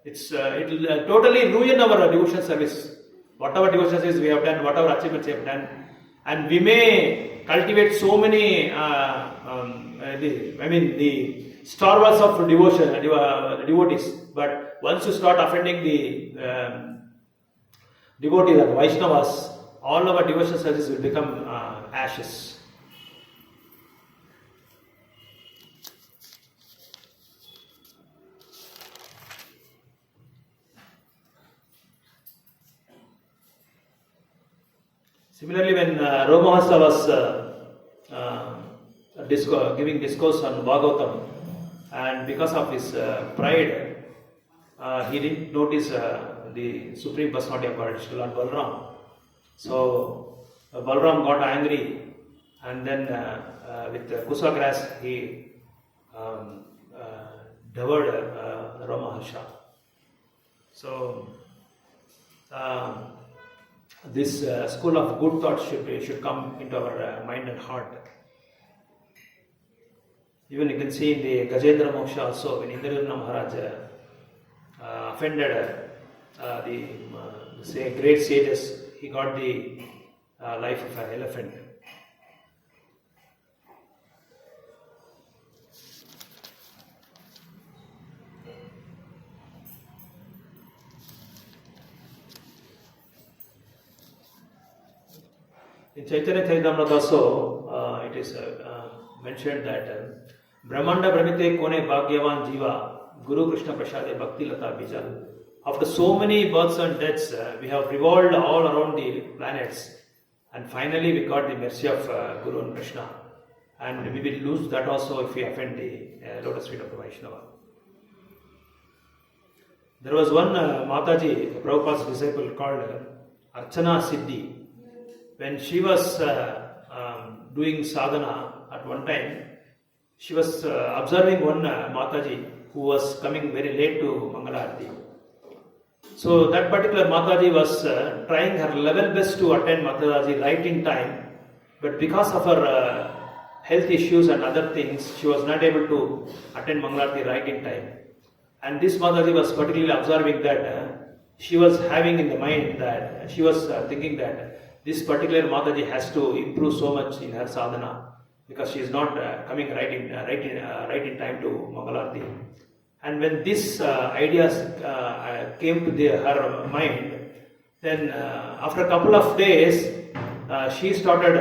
it will totally ruin our devotion service. Whatever devotion service we have done, whatever achievements we have done, and we may cultivate so many the stalwarts of devotion, devotees, but once you start offending the devotees or vaishnavas, all our devotion service will become ashes. Similarly, when Romahasa was giving discourse on Bhagavatam, and because of his pride, he didn't notice the Supreme Personality of Godhead, Lord Balram. So Balram got angry, and then with Kusa grass he devoured Romahasa. So this school of good thoughts should come into our mind and heart. Even you can see in the Gajendra Moksha also, when Indrajana Maharaj offended the great sages, he got the life of an elephant. In Chaitanya Charitamrita also, it is mentioned that Brahmanda Brahmite Kone Bhagyavan Jiva Guru Krishna Prasade Bhakti Lata Bija. After so many births and deaths, we have revolved all around the planets, and finally we got the mercy of Guru and Krishna, and we will lose that also if we offend the lotus feet of the Vaishnava. There was one Mataji, Prabhupada's disciple, called Archana Siddhi. When she was doing sadhana at one time, she was observing one Mataji who was coming very late to Mangalarti. So that particular Mataji was trying her level best to attend Mataji right in time, but because of her health issues and other things, she was not able to attend Mangalarti right in time. And this Mataji was particularly observing that she was having in the mind that she was thinking that this particular Mataji has to improve so much in her sadhana because she is not coming right in time to Mangalarti. And when these ideas came to her mind, then after a couple of days, she started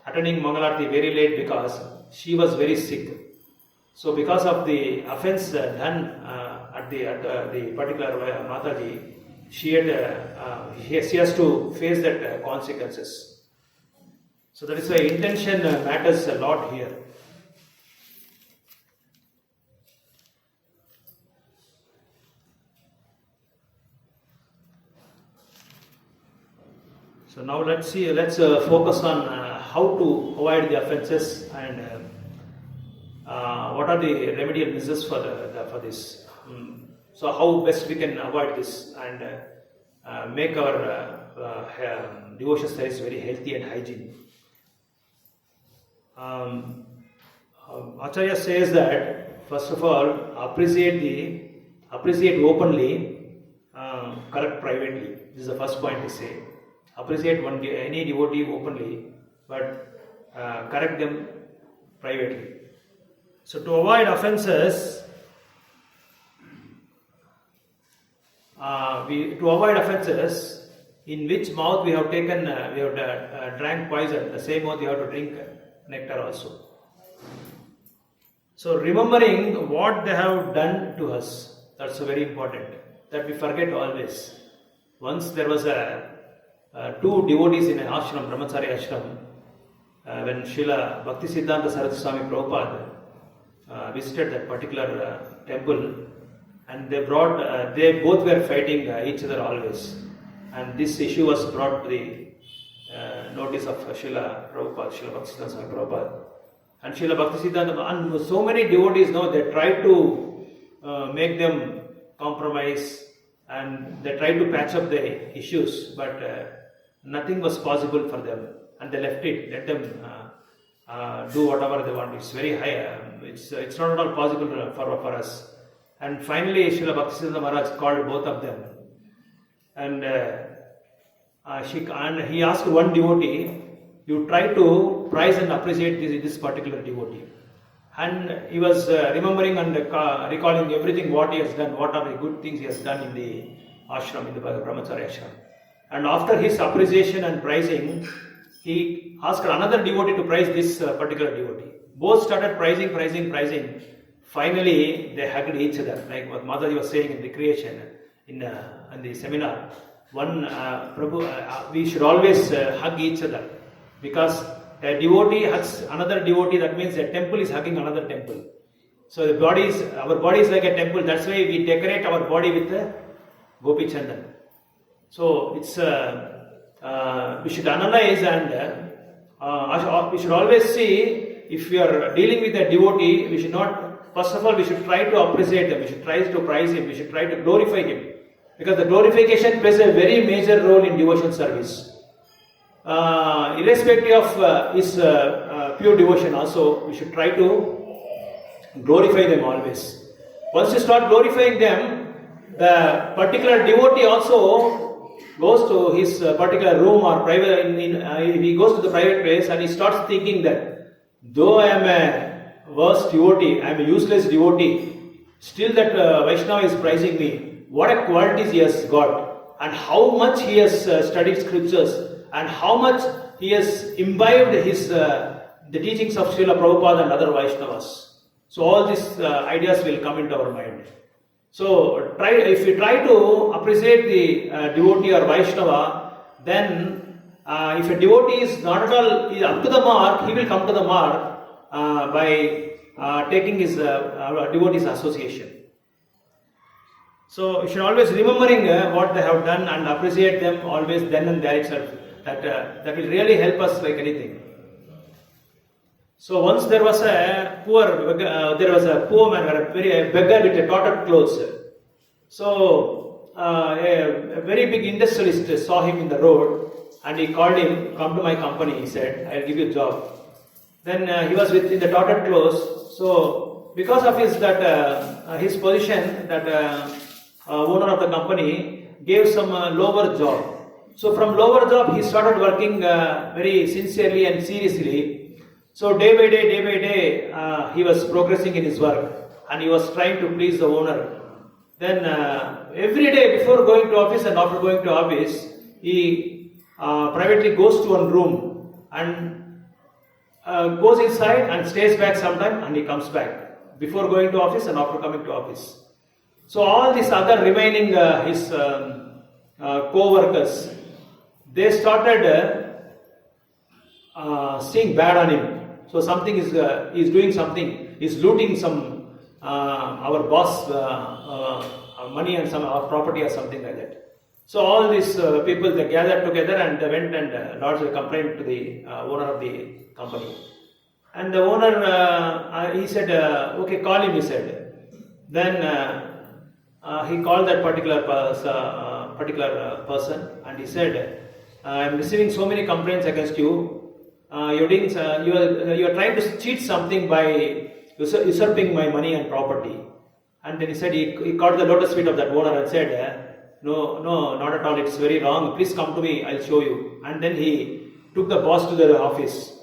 attending Mangalarti very late because she was very sick. So because of the offence done at the particular Mataji, she has to face that consequences. So that is why intention matters a lot here. So now let's focus on how to avoid the offences and what are the remedial measures for this. So how best we can avoid this and make our devotion service very healthy and hygiene. Acharya says that first of all, appreciate openly, correct privately. This is the first point to say. Appreciate any devotee openly, but correct them privately. So to avoid offences, in which mouth we have taken, we have drank poison, the same mouth we have to drink nectar also. So remembering what they have done to us, that's very important, that we forget always. Once there was two devotees in an ashram, Brahmachari ashram, when Srila Bhaktisiddhanta Saraswati Swami Prabhupada visited that particular temple, and they both were fighting each other always, and this issue was brought to the notice of Srila Bhaktisiddhanta Swami Prabhupada, and Srila Bhaktisiddhanta, and so many devotees they tried to make them compromise, and they tried to patch up the issues, but nothing was possible for them, and they let them do whatever they want. It's very high. It's not at all possible for us. And finally, Srila Bhaktisiddhanta Maharaj called both of them, and he asked one devotee, "You try to praise and appreciate this particular devotee." And he was remembering and recalling everything what he has done, what are the good things he has done in the ashram, in the Brahmachari ashram. And after his appreciation and praising, he asked another devotee to praise this particular devotee. Both started praising. Finally, they hugged each other, like what Mataji was saying in the creation, in the seminar. We should always hug each other, because a devotee hugs another devotee, that means a temple is hugging another temple. So our body is like a temple, that's why we decorate our body with Gopi Chandan. So it's we should analyze, and we should always see, if we are dealing with a devotee, we should not, first of all, we should try to appreciate him, we should try to praise him, we should try to glorify him, because the glorification plays a very major role in devotion service. Irrespective of his pure devotion also, we should try to glorify them always. Once you start glorifying them, the particular devotee also goes to his particular room or private, he goes to the private place, and he starts thinking that though I am a worst devotee, I am a useless devotee, still that Vaishnava is praising me. What a qualities he has got, and how much he has studied scriptures, and how much he has imbibed the teachings of Srila Prabhupada and other Vaishnavas. So all these ideas will come into our mind. So if we try to appreciate the devotee or Vaishnava, then if a devotee is not at all up to the mark, he will come to the mark by taking his devotee's association. So you should always remembering what they have done and appreciate them always then and there itself. That will really help us like anything. So once there was a poor man, a beggar with a tattered clothes. So a very big industrialist saw him in the road, and he called him, "Come to my company," he said, "I'll give you a job." Then he was in the tattered clothes. So because of his position, that owner of the company gave some lower job. So from lower job, he started working very sincerely and seriously. So day by day, he was progressing in his work, and he was trying to please the owner. Then every day before going to office and after going to office, he privately goes to one room and goes inside and stays back sometime, and he comes back before going to office and after coming to office. So all these other remaining his co-workers, they started seeing bad on him. So something is doing something. He's looting some our boss money and some our property or something like that. So all these people, they gathered together and went and lodged a complaint to the owner of the company. And the owner, he said, okay, call him, he said. Then he called that particular person, and he said, I am receiving so many complaints against you. You are trying to cheat something by usurping my money and property. And then he said, he caught the lotus feet of that owner and said, no, not at all, it's very wrong. Please come to me, I'll show you. And then he took the boss to the office.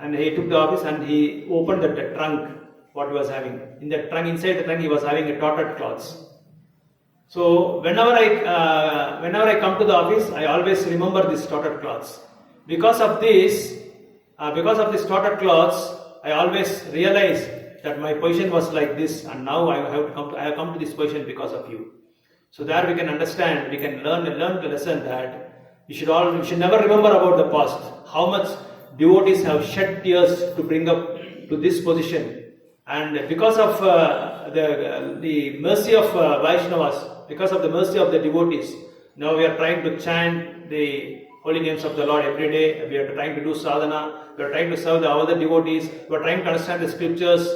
And he took the office and he opened the trunk, what he was having. In the trunk, inside the trunk, he was having a tattered clothes. So whenever I come to the office, I always remember these tattered clothes. Because of this tattered clothes, I always realize that my position was like this, and now I have come to this position because of you. So there we can understand, we can learn the lesson that we should never remember about the past. How much devotees have shed tears to bring up to this position, and because of the mercy of Vaishnavas, because of the mercy of the devotees, now we are trying to chant the holy names of the Lord every day. We are trying to do sadhana. We are trying to serve the other devotees. We are trying to understand the scriptures,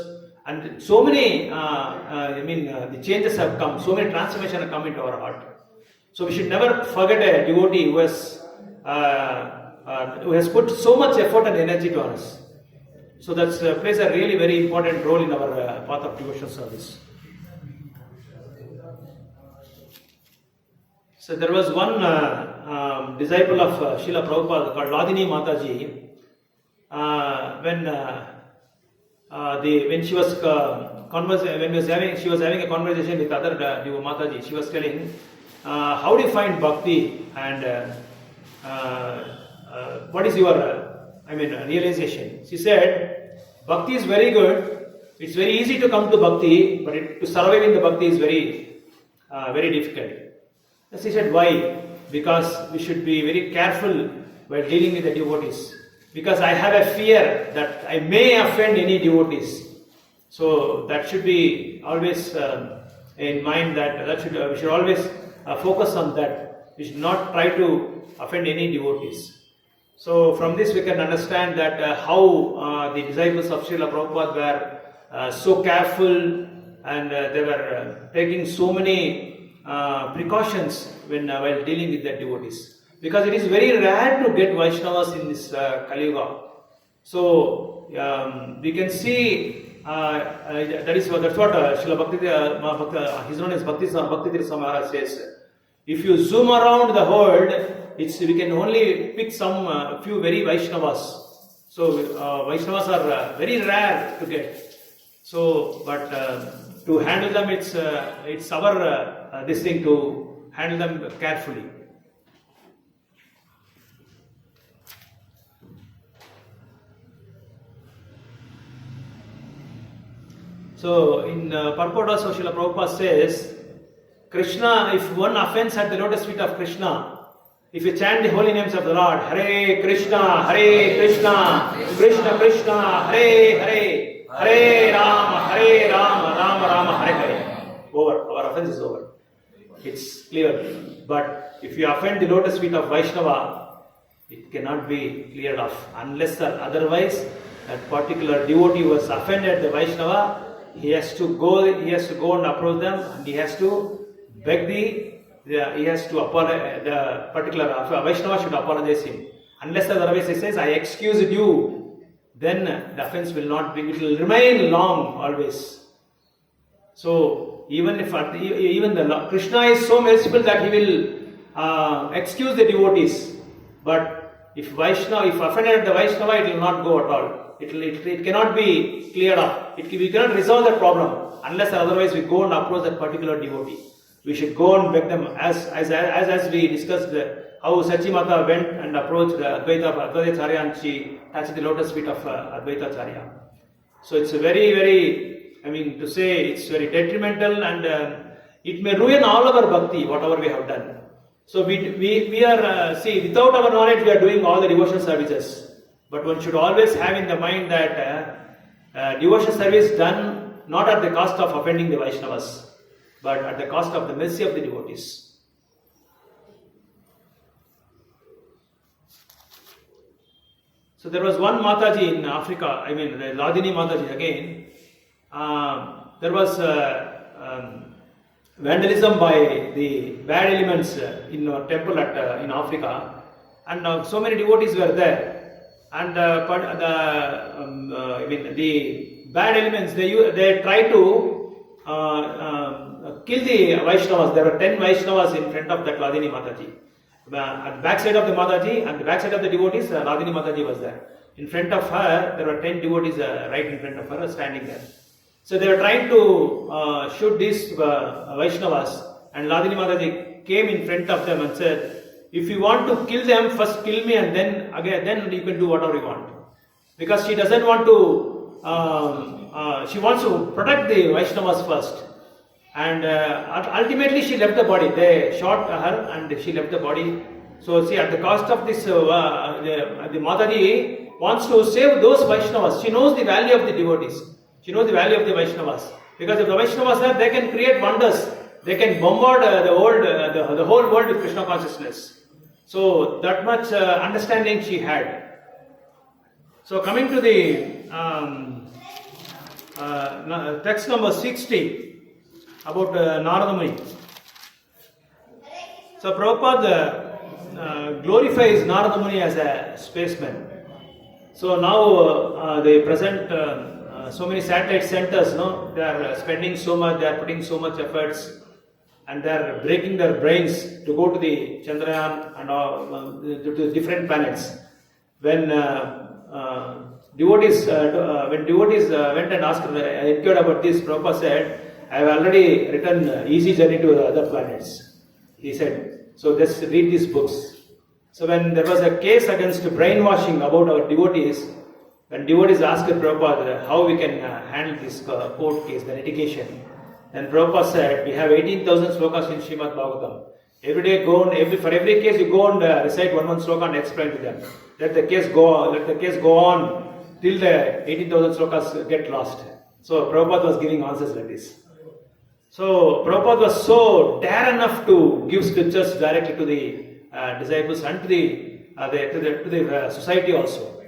and so many the changes have come. So many transformations have come into our heart. So we should never forget a devotee who has put so much effort and energy to us. So that plays a really very important role in our path of devotional service. So there was one disciple of Srila Prabhupada called Ladini Mataji. When she was having a conversation with other Mataji, she was telling, how do you find bhakti, and what is your realization? She said, bhakti is very good. It's very easy to come to bhakti, but to survive in the bhakti is very difficult. She said, why? Because we should be very careful while dealing with the devotees. Because I have a fear that I may offend any devotees. So that should be always in mind, we should always focus on that. We should not try to offend any devotees. So from this we can understand that how the disciples of Srila Prabhupada were so careful, and they were taking so many precautions while dealing with the devotees. Because it is very rare to get Vaishnavas in this Kali Yuga. So we can see that's what Srila Bhakti, his name is Bhakti Maharaj says. If you zoom around the world, we can only pick some few very Vaishnavas. So Vaishnavas are very rare to get. So, but to handle them, it's our this thing to handle them carefully. So in purport also Srila Prabhupada says, Krishna, if one offence at the lotus feet of Krishna, if you chant the holy names of the Lord, Hare Krishna, Krishna Krishna, Hare Hare, Hare Rama, Rama Rama, Hare Hare. Over, our offence is over. It's clear. But if you offend the lotus feet of Vaishnava, it cannot be cleared off. Unless or otherwise, that particular devotee was offended the Vaishnava, he has to go and approach them, and he has to beg the particular Vaishnava should apologize him. Unless otherwise he says, I excused you, then the offense will not be, it will remain long always. So even if Krishna is so merciful that he will excuse the devotees, but if offended the Vaishnava, it will not go at all. It cannot be cleared up. We cannot resolve that problem unless otherwise we go and approach that particular devotee. We should go and beg them, as we discussed how Sachimata went and approached Advaita Acharya, and she touched the lotus feet of Advaita Acharya. So it's a very, very, to say it's very detrimental, and it may ruin all our bhakti, whatever we have done. So we are, without our knowledge we are doing all the devotion services. But one should always have in the mind that devotion service done not at the cost of offending the Vaishnavas, but at the cost of the mercy of the devotees. So there was one Mataji in Africa, Ladini Mataji again. There was vandalism by the bad elements in a temple in Africa, and so many devotees were there. And the bad elements, they tried to kill the Vaishnavas. There were 10 Vaishnavas in front of that Ladini Mataji. At the backside of the Mataji, and the backside of the devotees, Ladini Mataji was there. In front of her, there were 10 devotees right in front of her, standing there. So they were trying to shoot these Vaishnavas, and Ladini Mataji came in front of them and said, if you want to kill them, first kill me, and then you can do whatever you want. Because she doesn't want to, she wants to protect the Vaishnavas first. And ultimately she left the body. They shot her and she left the body. So see, at the cost of this, the Mataji wants to save those Vaishnavas. She knows the value of the devotees. She knows the value of the Vaishnavas. Because if the Vaishnavas are, they can create wonders. They can bombard the whole world with Krishna consciousness. So that much understanding she had. So coming to the text number 60 about Narada Muni. So Prabhupada glorifies Narada Muni as a spaceman. So now they present so many satellite centers, they are spending so much, they are putting so much efforts, and they are breaking their brains to go to the Chandrayaan and to the different planets. When devotees went and asked, inquired about this, Prabhupada said, I have already written easy journey to the other planets. He said, so just read these books. So when there was a case against brainwashing about our devotees, when devotees asked Prabhupada how we can handle this court case, the litigation, then Prabhupada said, we have 18,000 slokas in Srimad Bhagavatam. Every day for every case you go and recite one sloka and explain to them. Let the case go on till the 18,000 slokas get lost. So Prabhupada was giving answers like this. So Prabhupada was so dare enough to give scriptures directly to the disciples and to the society also.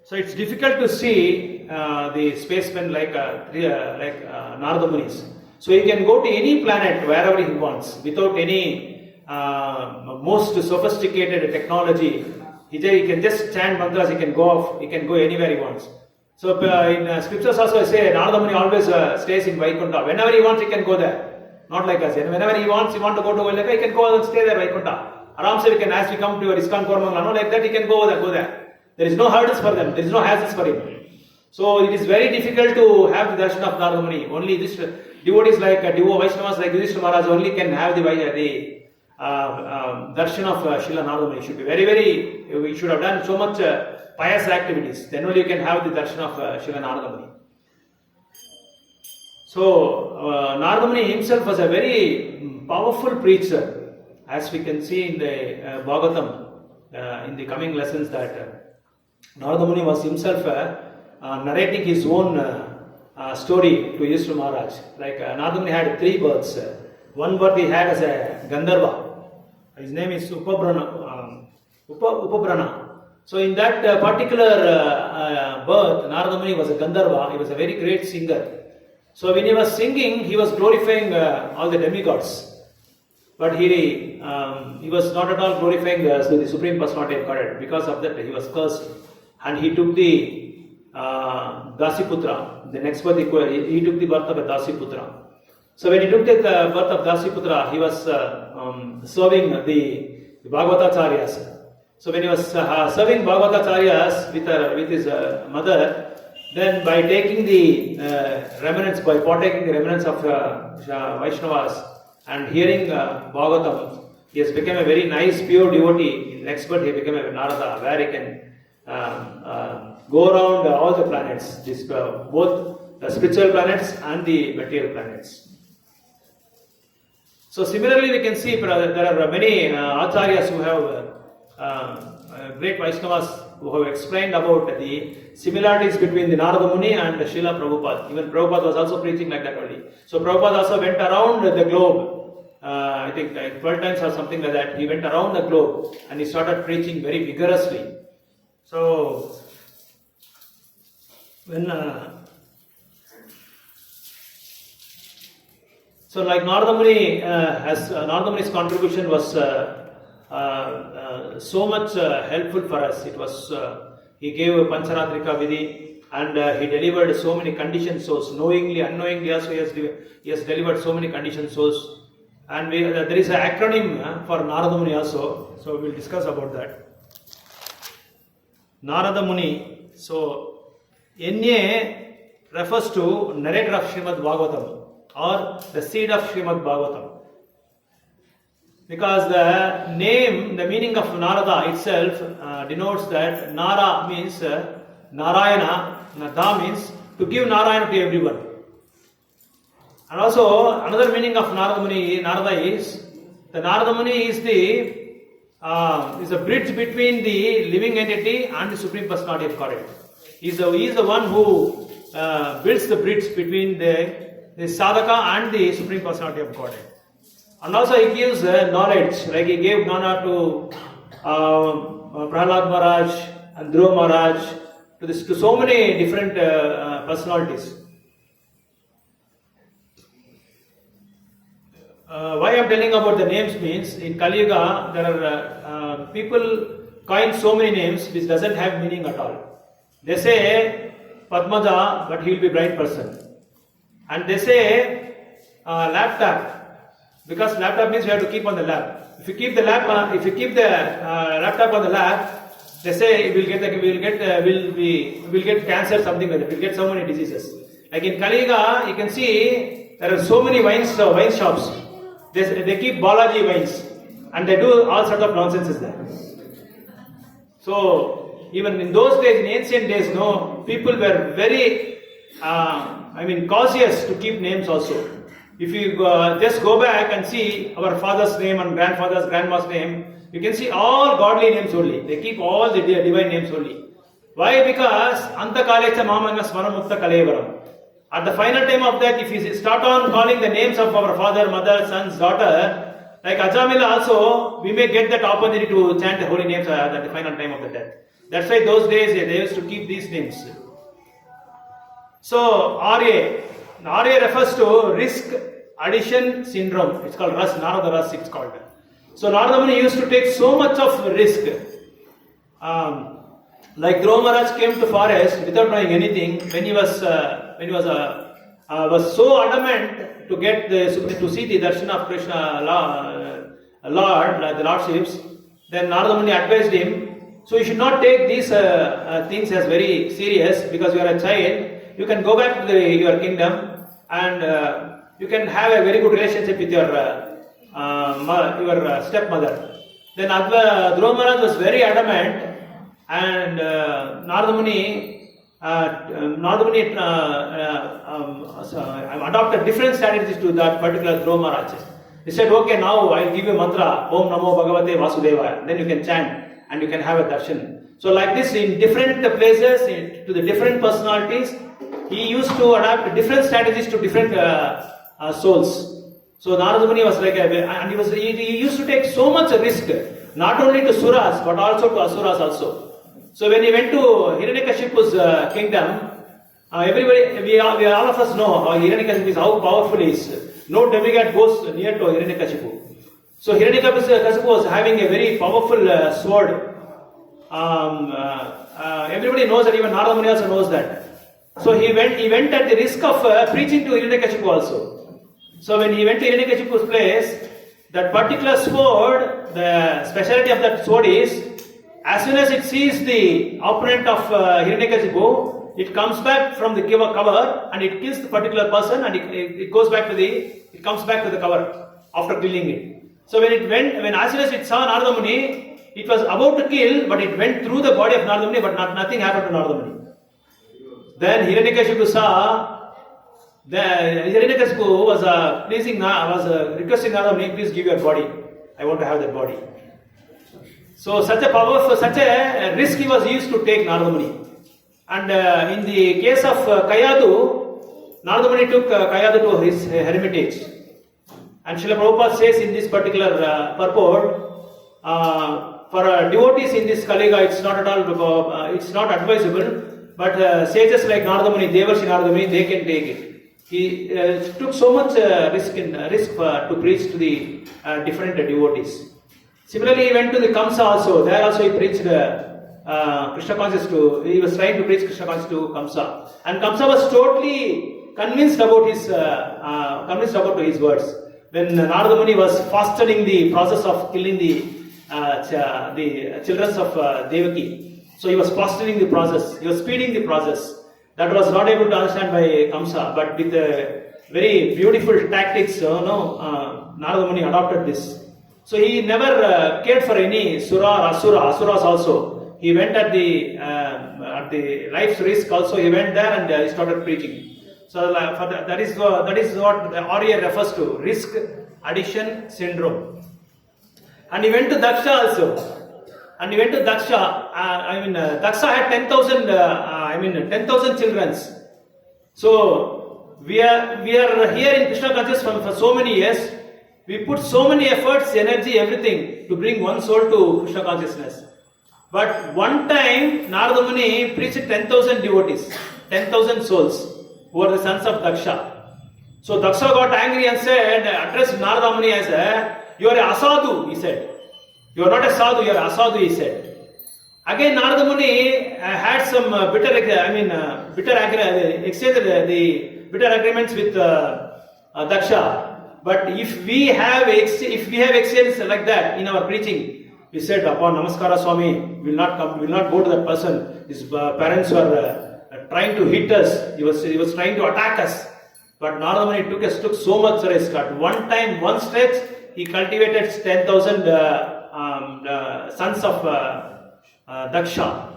So it's difficult to see the spacemen like Narada Munis. So he can go to any planet wherever he wants without any most sophisticated technology. He can just chant mantras, he can go off, he can go anywhere he wants. So in scriptures also say Narada Muni always stays in Vaikuntha. Whenever he wants, he can go there. Not like us. Whenever he wants to go to Vaikuntha, he can go and stay there Vaikuntha. Aramse as we come to your ISKCON Koramangala, no, like that he can go there. There is no hurdles for them. There is no hassles for him. So it is very difficult to have the darshan of Narada Muni. Only this devotees like Vaishnavas like Yudhishthira Maharaj only can have the darshan of Srila Narada Muni. Should be very, we should have done so much pious activities. Then only you can have the darshan of Srila Narada Muni. So Narada Muni himself was a very powerful preacher, as we can see in the Bhagavatam in the coming lessons that Narada Muni was himself narrating his own story to Yudhishthira Maharaj. Like Narada Muni had 3 births. One birth he had as a Gandharva. His name is Upabrana. So in that particular birth, Narada Muni was a Gandharva. He was a very great singer. So when he was singing, he was glorifying all the demigods. But he was not at all glorifying the Supreme Personality of Godhead. Because of that, he was cursed. and he took the Dasiputra. The next birth he took the birth of a Dasiputra. So when he took the birth of Dasiputra, he was serving the Bhagavatacharyas. So when he was serving Bhagavatacharyas with his mother, then by taking the remnants, by partaking the remnants of Vaishnavas and hearing Bhagavatam, he has become a very nice, pure devotee. In next birth, he became a Narada, where he can go around all the planets, both the spiritual planets and the material planets. So similarly, we can see there are many acharyas who have great Vaishnavas who have explained about the similarities between the Narada Muni and Srila Prabhupada. Even Prabhupada was also preaching like that only. So Prabhupada also went around the globe, I think like 12 times or something like that. He went around the globe and he started preaching very vigorously. So when so like Narada Muni Narada Muni's contribution was so much helpful for us. It was he gave Pancharatrika Vidhi, and he delivered so many conditioned souls, knowingly, unknowingly also he has delivered so many conditioned souls. And there is an acronym for Narada Muni also, so we will discuss about that. Narada Muni, so NA refers to narrator of Srimad Bhagavatam or the seed of Srimad Bhagavatam. Because the name, the meaning of Narada itself denotes that Nara means Narayana, Da means to give Narayana to everyone. And also another meaning of Narada is the Narada Muni is a bridge between the living entity and the Supreme Personality of Godhead. He is the one who builds the bridge between the sadhaka and the Supreme Personality of Godhead. And also he gives knowledge, like he gave Gnana to Prahlad Maharaj and Dhruva Maharaj, to so many different personalities. Why I am telling about the names means, in Kali Yuga, there are people coin so many names which doesn't have meaning at all. They say Padmaja, but he will be a bright person. And they say laptop, because laptop means you have to keep on the lap. If you keep the laptop on the lap, they say we'll get cancer, something like that. We'll get so many diseases. Like in Kali Yuga, you can see there are so many wine shops. They keep Balaji wines, and they do all sorts of nonsenses there. So even in those days, in ancient days, people were very cautious to keep names also. If you just go back and see our father's name and grandfather's grandma's name, you can see all godly names only. They keep all the divine names only. Why? Because Anta Kalecha Mamanga Smaramukta Kalevaram. At the final time of that, if you start on calling the names of our father, mother, sons, daughter, like Ajamila also, we may get that opportunity to chant the holy names at the final time of the death. That's why those days they used to keep these names. So RA refers to risk addition syndrome. It's called RAS, Narada RAS, it's called. So Narada Muni used to take so much of risk. Like Dhruva Maharaj came to forest without knowing anything. When he was so adamant to get to see the darshan of Krishna, Lord, the Lordships, then Narada Muni advised him. So you should not take these things as very serious, because you are a child. You can go back to your kingdom and you can have a very good relationship with your stepmother. Then Dhruva Maharaj was very adamant, and Narada Muni adopted different strategies to that particular Dhruva Maharaj. He said, okay, now I will give you mantra, Om Namo Bhagavate Vasudevaya. Then you can chant and you can have a darshan. So like this, in different places, to the different personalities, he used to adapt different strategies to different souls. So Narada Muni was like, he used to take so much risk, not only to Suras, but also to Asuras also. So when he went to Hiranyakashipu's kingdom, we all of us know how Hiranyakashipu is, how powerful he is. No demigod goes near to Hiranyakashipu. So Hiranyakashipu was having a very powerful sword. everybody knows that, even Narada Muni also knows that. So he went at the risk of preaching to Hiranyakashipu also. So when he went to Hiranyakashipu's place, that particular sword, the speciality of that sword is, as soon as it sees the opponent of Hiranyakashipu, it comes back from the cover and it kills the particular person, and it comes back to the cover after killing it. So when as soon as it saw Narada Muni, it was about to kill, but it went through the body of Narada Muni, but nothing happened to Narada Muni. Then Hiranyakashipu saw, Hiranyakashipu was requesting Narada Muni, please give your body. I want to have that body. So such a risk he was used to take, Narada Muni. And in the case of Kayadu, Narada Muni took Kayadu to his hermitage. And Srila Prabhupada says in this particular purport, for devotees in this Kaliga, it's not at all, it's not advisable. But sages like Narada Muni, Devarshi Narada Muni, they can take it. He took so much risk to preach to the different devotees. Similarly, he went to the Kamsa also. There also he preached Krishna consciousness he was trying to preach Krishna consciousness to Kamsa. And Kamsa was totally convinced about his words. When Narada Muni was fastening the process of killing the children of Devaki, so he was fastening the process, he was speeding the process. That was not able to understand by Kamsa, but with very beautiful tactics, Narada Muni adopted this. So he never cared for any Sura or Asuras also. He went at the life's risk also. He went there and he started preaching. So that is what the Arya refers to, risk addiction syndrome. And he went to Daksha also. Daksha had 10,000 children. So we are here in Krishna consciousness for so many years. We put so many efforts, energy, everything to bring one soul to Krishna consciousness. But one time, Narada Muni preached 10,000 devotees, 10,000 souls, who are the sons of Daksha. So Daksha got angry and said, addressed Narada Muni as you are a asadu, he said. You are not a sadhu, you are a asadu, he said. Again, Narada Muni had some bitter agreements with Daksha. But if we have exchanged like that in our preaching, we said, upon Namaskara Swami, will not go to that person. His parents were trying to hit us. He was trying to attack us. But Narada Muni took so much risk. At one time, one stretch, he cultivated 10,000 sons of Daksha.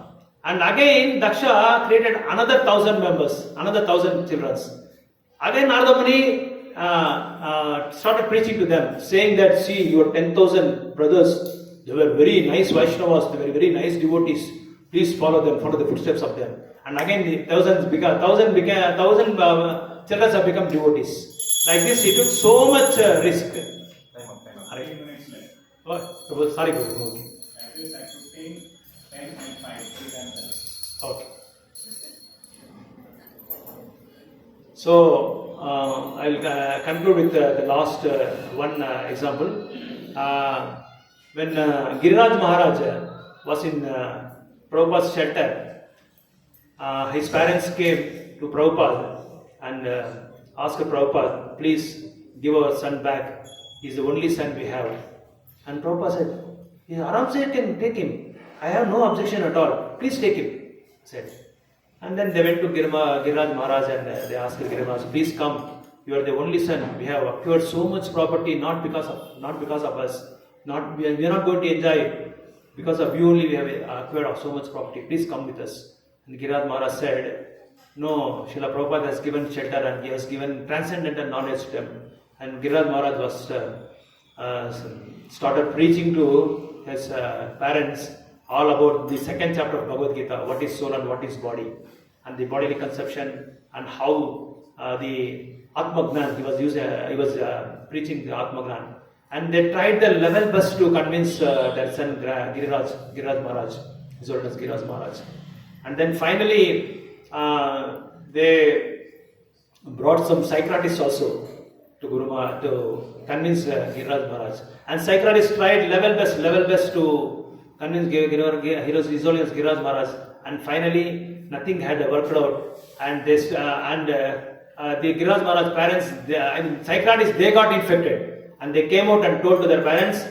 And again, Daksha created another 1,000 members, another 1,000 children. Again, Narada Muni started preaching to them, saying that, see, your 10,000 brothers, they were very nice Vaishnavas, they were very nice devotees. Please follow the footsteps of them. And again, the 1,000 children have become devotees. Like this, he took so much risk. Oh, sorry, Guru. Okay. Okay. So, I'll conclude with the last one example. When Giriraj Maharaj was in Prabhupada's shelter, his parents came to Prabhupada and asked Prabhupada, please give our son back. He's the only son we have. And Prabhupada said, Aramse can take him. I have no objection at all. Please take him. Said. And then they went to Giriraj Maharaj and they asked Giriraj Maharaj, please come. You are the only son. We have acquired so much property, not because of us. We are not going to enjoy it. Because of you only we have acquired so much property. Please come with us. And Giriraj Maharaj said, no, Srila Prabhupada has given shelter and he has given transcendental knowledge to them. And Giriraj Maharaj was started preaching to his parents all about the second chapter of Bhagavad Gita, what is soul and what is body, and the bodily conception, and how the Atmagnan, he was preaching the Atmagnan. And they tried their level best to convince their son Giriraj Maharaj, his old as Giriraj Maharaj. And then finally, they brought some psychiatrists also to Guru Maharaj to convince Giriraj Maharaj. And psychiatrists tried level best to convinced His Holiness Giriraj Maharaj, and finally nothing had worked out. And this the Giriraj Maharaj parents, psychiatrists, they got infected, and they came out and told to their parents,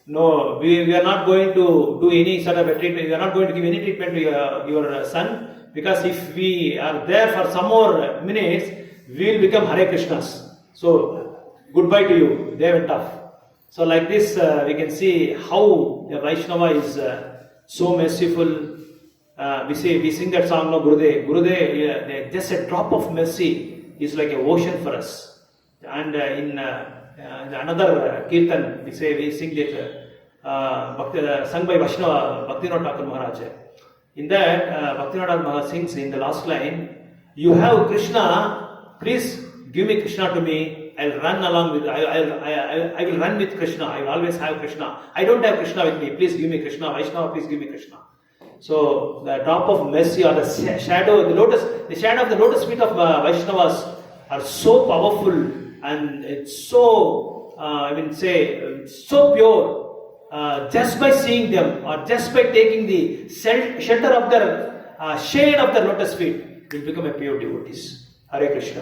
no, we are not going to do any sort of a treatment. We are not going to give any treatment to your son, because if we are there for some more minutes, we will become Hare Krishnas. So goodbye to you. They went off. So like this, we can see how the Vaishnava is so merciful. We sing that song, no, Gurudev, just a drop of mercy is like an ocean for us. And in another kirtan, we sing that sung by Vaishnava, Bhaktivinoda Thakur Maharaj. In that, Bhaktivinoda Maharaj sings in the last line, you have Krishna, please give me Krishna to me. I'll run along with, I will run with Krishna. I will always have Krishna. I don't have Krishna with me. Please give me Krishna. Vaishnava, please give me Krishna. So the drop of mercy or the shadow of the lotus feet of Vaishnavas are so powerful, and it's so, so pure. Just by seeing them, or just by taking the shelter of their shade of the lotus feet, will become a pure devotees. Hare Krishna.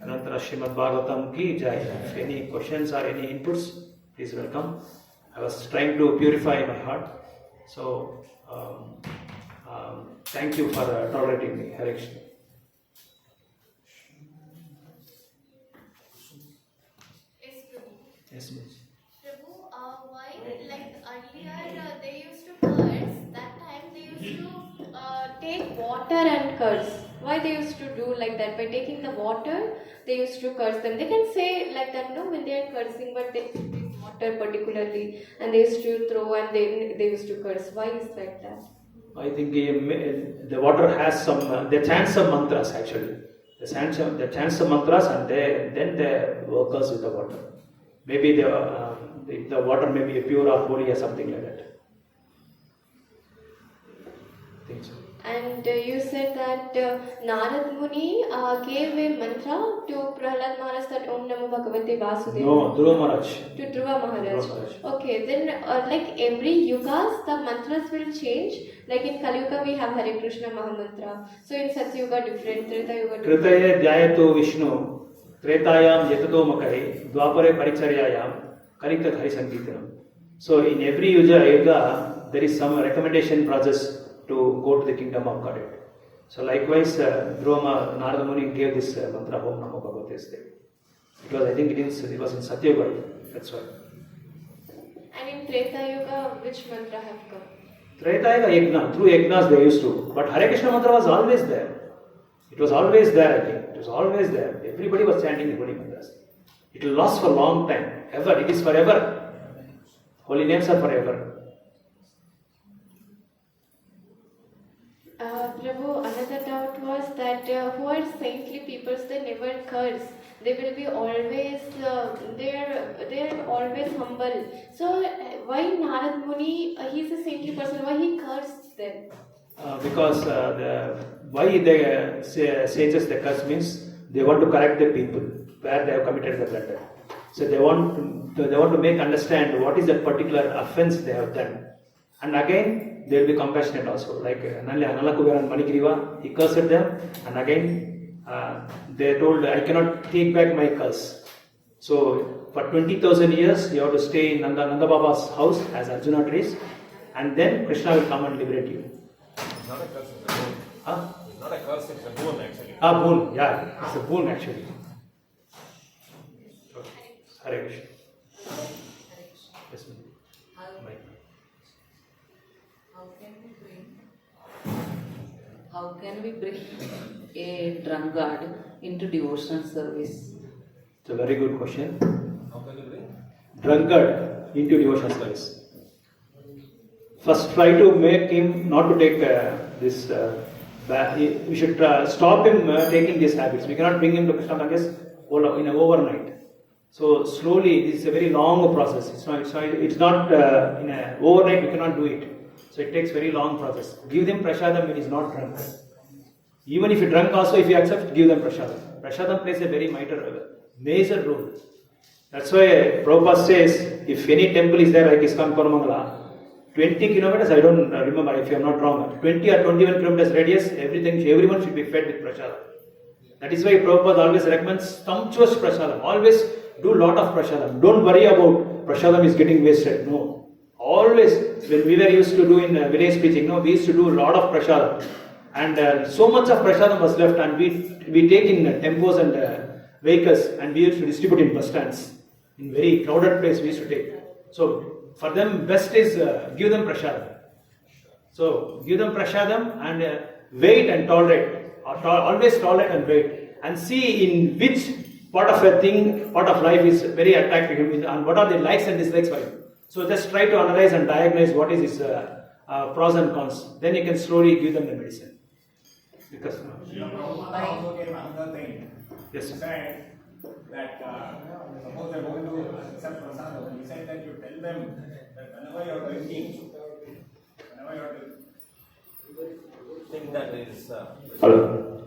Anantara Srimad Bagavatam ki jai. If any questions or any inputs, please welcome. I was trying to purify my heart. So, thank you for tolerating me. Hare Krishna. Yes, miss. Prabhu, why, like earlier they used to curse, that time they used to take water and curse. Why they used to do like that? By taking the water, they used to curse them. They can say like that, no, when they are cursing, but they take water particularly, and they used to throw and they used to curse. Why is like that? I think the water has some, they chant some mantras actually. They chant some mantras, and then they curse with the water. Maybe the water may be pure or holy or something like that. I think so. And you said that Narad Muni gave a mantra to Prahlad Maharaj that Om Namo Bhagavate Vasudevaya. No, Dhruva Maharaj. To Dhruva Maharaj. Okay, then like every yugas, the mantras will change. Like in Kali Yuga, we have Hare Krishna Mahamantra. So in Satya Yuga, different. Treta Yuga, different. Tritaye Dhyayato Vishnu, Tretayam Yatato Makare, Dwapare Paricharyayam, Kalitat Hari Sankirtanam. So in every yuga, there is some recommendation process to go to the kingdom of God. So likewise, Dhruva Narada Muni gave this mantra Om Namo Bhagavate Vasudevaya. Because I think it was in Satya Yuga, that's why. And in Treta Yuga, which mantra have come? Treta Yuga, Yajna, through Yajnas they used to. But Hare Krishna mantra was always there. It was always there, I think. It was always there. Everybody was chanting the holy mantras. It will last for a long time. Ever. It is forever. Holy names are forever. Prabhu, another doubt was that who are saintly people, they never curse. They will be always, they are always humble. So why Narad Muni, he is a saintly person, why he cursed them? Because why they sages the curse means they want to correct the people where they have committed the blunder. So they want to make understand what is that particular offence they have done. And again, they will be compassionate also. Like Nalakuber and Manikriva, he cursed them, and again they told, I cannot take back my curse. So for 20,000 years, you have to stay in Nanda Baba's house as Arjuna trees, and then Krishna will come and liberate you. It's not a curse, it's a boon. Huh? It's not a curse, it's a boon actually. Boon, yeah, it's a boon actually. Hare Krishna. Yes, ma'am. How can we bring a drunkard into devotional service? It's a very good question. How can you bring? Drunkard into devotional service. First, try to make him not to take this. We should stop him taking these habits. We cannot bring him to Krishna Consciousness in overnight. So slowly, this is a very long process. It's not in a overnight. We cannot do it. So it takes very long process. Give them prashadam when he is not drunk. Even if he drunk also, if you accept, give them prashadam. Prashadam plays a very major role. That's why Prabhupada says, if any temple is there like ISKCON Koramangala, 20 kilometers, I don't remember if I am not wrong, 20 or 21 kilometers radius, everyone should be fed with prasadam. That is why Prabhupada always recommends sumptuous prasadam. Always do lot of prasadam. Don't worry about prasadam is getting wasted. No. Always, when we were used to do in village preaching, no, we used to do a lot of prasadam. And so much of prasadam was left, and we take in tempos and vehicles, and we used to distribute in bus stands. In very crowded place we used to take. So for them best is give them prasadam. So give them prasadam and wait and tolerate. Always tolerate and wait. And see in which part of life is very attractive to him, and what are the likes and dislikes for him. So just try to analyze and diagnose what is his pros and cons. Then you can slowly give them the medicine. Because Also gave another thing. Yes, He sir. said that suppose they're going to accept prasadam, he said that you tell them that whenever you're drinking, think that is. Hello,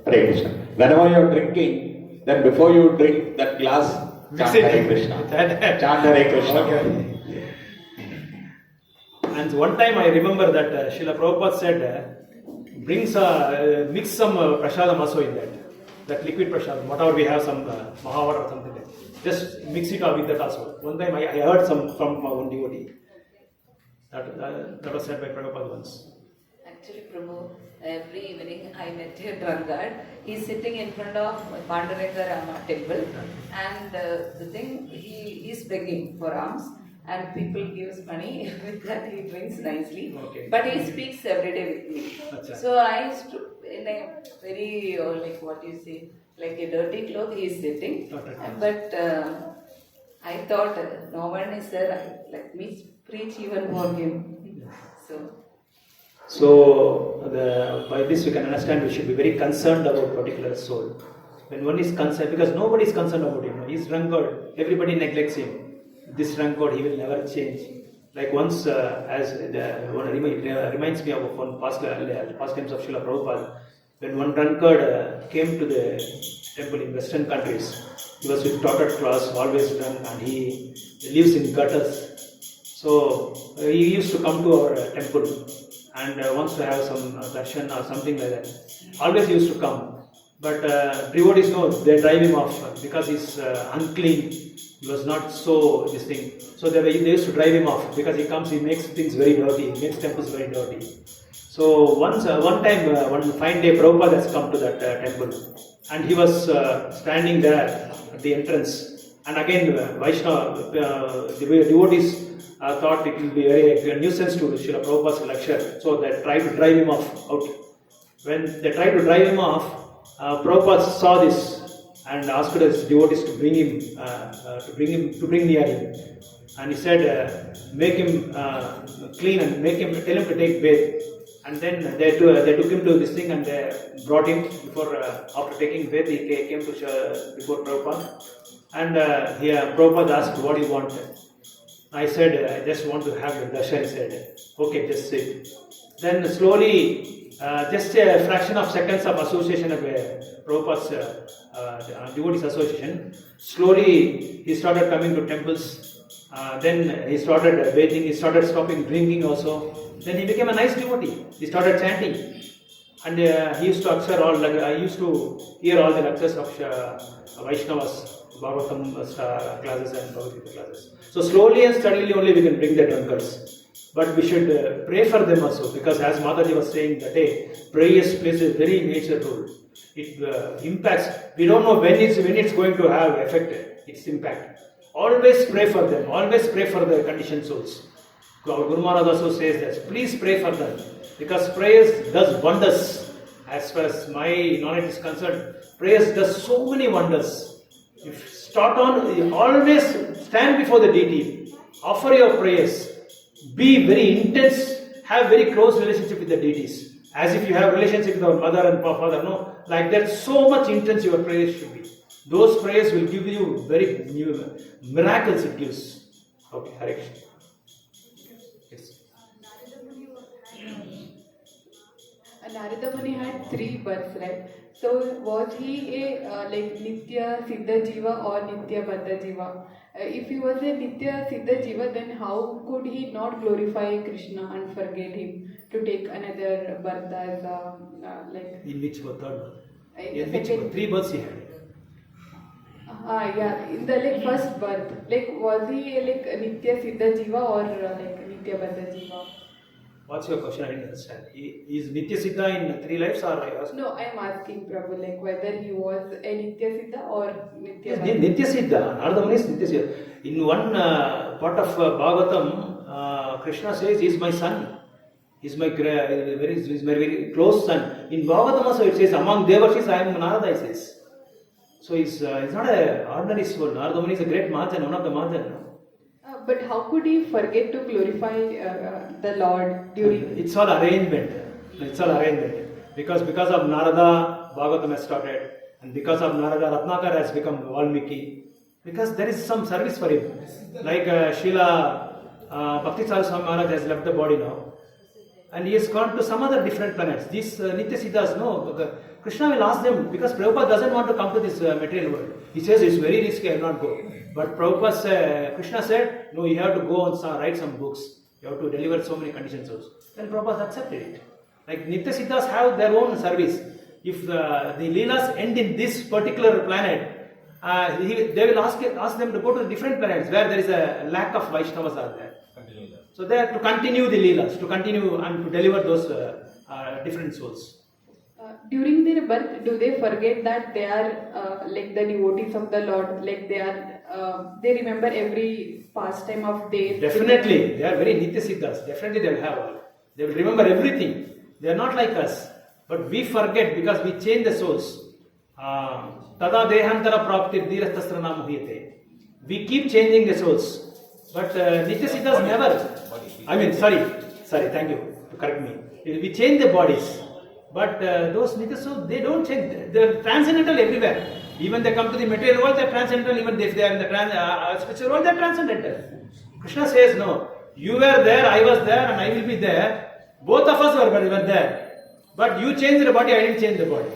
Hare Krishna. Whenever you are drinking, then before you drink that glass, Mix chant it. Hare Krishna. Chant Hare Krishna. Okay. And one time I remember that Srila Prabhupada said, mix some prasadam also in that liquid prasadam, whatever we have, some mahavara or something like that. Just mix it up with that also. One time I heard some from one devotee. That was said by Prabhupada once. Actually, Prabhu, every evening I met a drunkard. He's sitting in front of Panduranga Rama temple, and the thing, he is begging for alms, and people gives money. With that he drinks nicely. Okay. But he speaks every day with me. Achha. So I used to, in a very, like what you say, like a dirty cloth, he is sitting. But I thought no one is there. Let me preach even for him. So by this we can understand we should be very concerned about particular soul. When one is concerned, because nobody is concerned about him. He's drunkard, everybody neglects him. This drunkard, he will never change. Like once, reminds me of one past times of Srila Prabhupada. When one drunkard came to the temple in Western countries, he was with tattered clothes, always drunk, and he lives in gutters. So he used to come to our temple and wants to have some darshan or something like that. Always used to come. But devotees know, they drive him off because he's unclean. He was not so this thing. So they used to drive him off because he comes, he makes things very dirty, he makes temples very dirty. So one time, one fine day, Prabhupada has come to that temple, and he was standing there at the entrance. And again, vaishnava, devotees thought it will be a nuisance to Srila Prabhupada's lecture, so they tried to drive him out. When they tried to drive him off, Prabhupada saw this and asked his devotees to bring him near him. And he said, make him clean and tell him to take bath. And then they took him to this thing and they brought him before, after taking bath, he came to before Prabhupada. And Prabhupada asked, what do you want? I said, I just want to have the darshan. He said, okay, just sit. Then slowly, just a fraction of seconds of association of Prabhupada's devotees association, slowly he started coming to temples. Then he started bathing, he started stopping drinking also. Then he became a nice devotee. He started chanting. And he used to I used to hear all the lectures of Vaishnavas, Bagavatam classes and Bhagavad Gita classes. So slowly and steadily only we can bring the drunkards. But we should pray for them also, because as Mataji was saying that day, prayer plays a very major role. It impacts. We don't know when it's going to have effect, its impact. Always pray for them. Always pray for the conditioned souls. Our Guru Maharaj also says that. Please pray for them, because prayers does wonders. As far as my knowledge is concerned, prayers does so many wonders. If start on, always stand before the deity, offer your prayers, be very intense, have very close relationship with the deities, as if you have relationship with our mother and father. No, like that, so much intense your prayers should be. Those prayers will give you very new miracles. It gives. Okay, Hare Krishna. Yes. Narada Muni had 3 births, right? So was he a like Nitya Siddha Jiva or Nitya Baddha Jiva? if he was a Nitya Siddha Jiva, then how could he not glorify Krishna and forget him to take another birth as like In which birth? Third birth? in In the which second? birth? 3 births he had. Yeah, in the like first birth, like was he like a Nitya Siddha Jiva or like Nitya Baddha Jiva? What's your question? I didn't understand. Is Nitya Siddha in 3 lives or I asked? No, I am asking Prabhu like whether he was a Nitya Siddha or Nitya Yes, Baddha. Nitya Siddha. Narada Muni is Nitya Siddha. In one part of Bhagavatam, Krishna says, "He is my son. He is my very close son." In Bhagavatam also it says, "Among Devarshis I am Narada," he says. So he's not an ordinary soul. Narada Muni is a great Mahajan, one of the Mahajan. But how could he forget to glorify the Lord during? It's all arrangement. It's all arrangement. Because of Narada, Bhagavatam has started, and because of Narada, Ratnakar has become Valmiki. Because there is some service for him. Like Srila Bhakti Swami Maharaj has left the body now, and he has gone to some other different planets. These Nitya Siddhas, no, Krishna will ask them, because Prabhupada doesn't want to come to this material world. He says it's very risky, I will not go. But Prabhupada, Krishna said, no, you have to go and write some books. You have to deliver so many conditions also. Then Prabhupada accepted it. Like Nitya Siddhas have their own service. If the Leelas end in this particular planet, they will ask them to go to different planets where there is a lack of Vaishnavas are there. So they are to continue the Leelas, to continue and to deliver those different souls. During their birth, do they forget that they are like the devotees of the Lord? Like they remember every pastime of their. Definitely, they are very Nitya Siddhas. Definitely they will have all. They will remember everything. They are not like us. But we forget because we change the souls. Tada dehantara praptir dhiratastra namuhyate. We keep changing the souls. But Nitya Siddhas never. Sorry, thank you to correct me. We change the bodies. But those Nitya souls, they don't change. They are transcendental everywhere. Even they come to the material world, they are transcendental. Even if they are in the spiritual world, they are transcendental. Krishna says, no, you were there, I was there, and I will be there. Both of us were there. But you changed the body, I didn't change the body.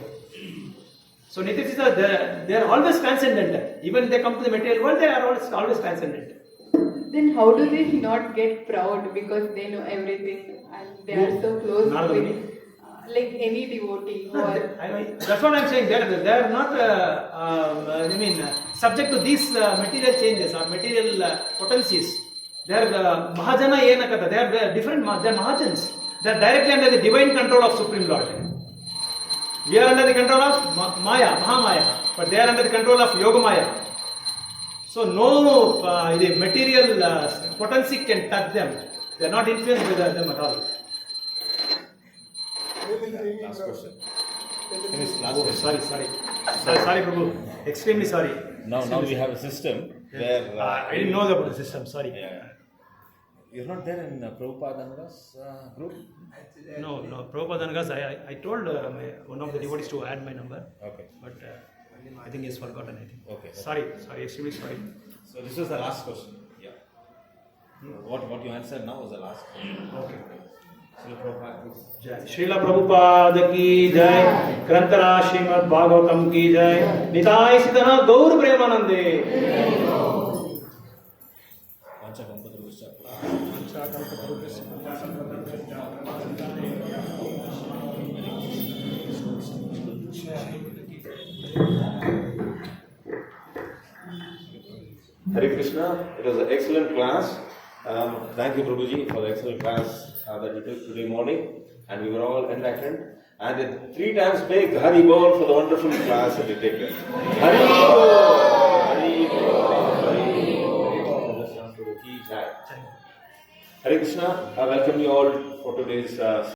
So Nitya Siddhas, they are always transcendental. Even if they come to the material world, they are always transcendental. Then how do they not get proud because they know everything and they are so close with like any devotee? That's what I am saying. They are not subject to these material changes or material potencies. They are Mahajana Yenakata. They are different. They are Mahajans. They are directly under the divine control of Supreme Lord. We are under the control of Maya, Mahamaya, but they are under the control of Yogamaya. So no the material potency can touch them. They are not influenced by them at all. Last question. Sorry, Prabhu. Extremely sorry. Now we have a system where I didn't know about the system. Sorry. Yeah. You're not there in Prabhupada Anura's group? No. Prabhupada Angas, I told one of the devotees to add my number. Okay. But I think he has forgotten. I think. Okay. Sorry, extremely sorry. So this was the last question. Yeah. What you answered now was the last question. Okay. Srila Prabhupada, please. जय श्रीला प्रभुपाद की जय ग्रंथरा श्रीमद् भागवतम की जय निताय सिद्धना गौर प्रेमानंदे Hare Krishna, it was an excellent class. Thank you, Prabhuji, for the excellent class that you took today morning. And we were all enlightened. And 3 times big Hari Bol for the wonderful class that you taken. Hari Bol! Hari Bol! Hari Bol! Hare Krishna, I welcome you all for today's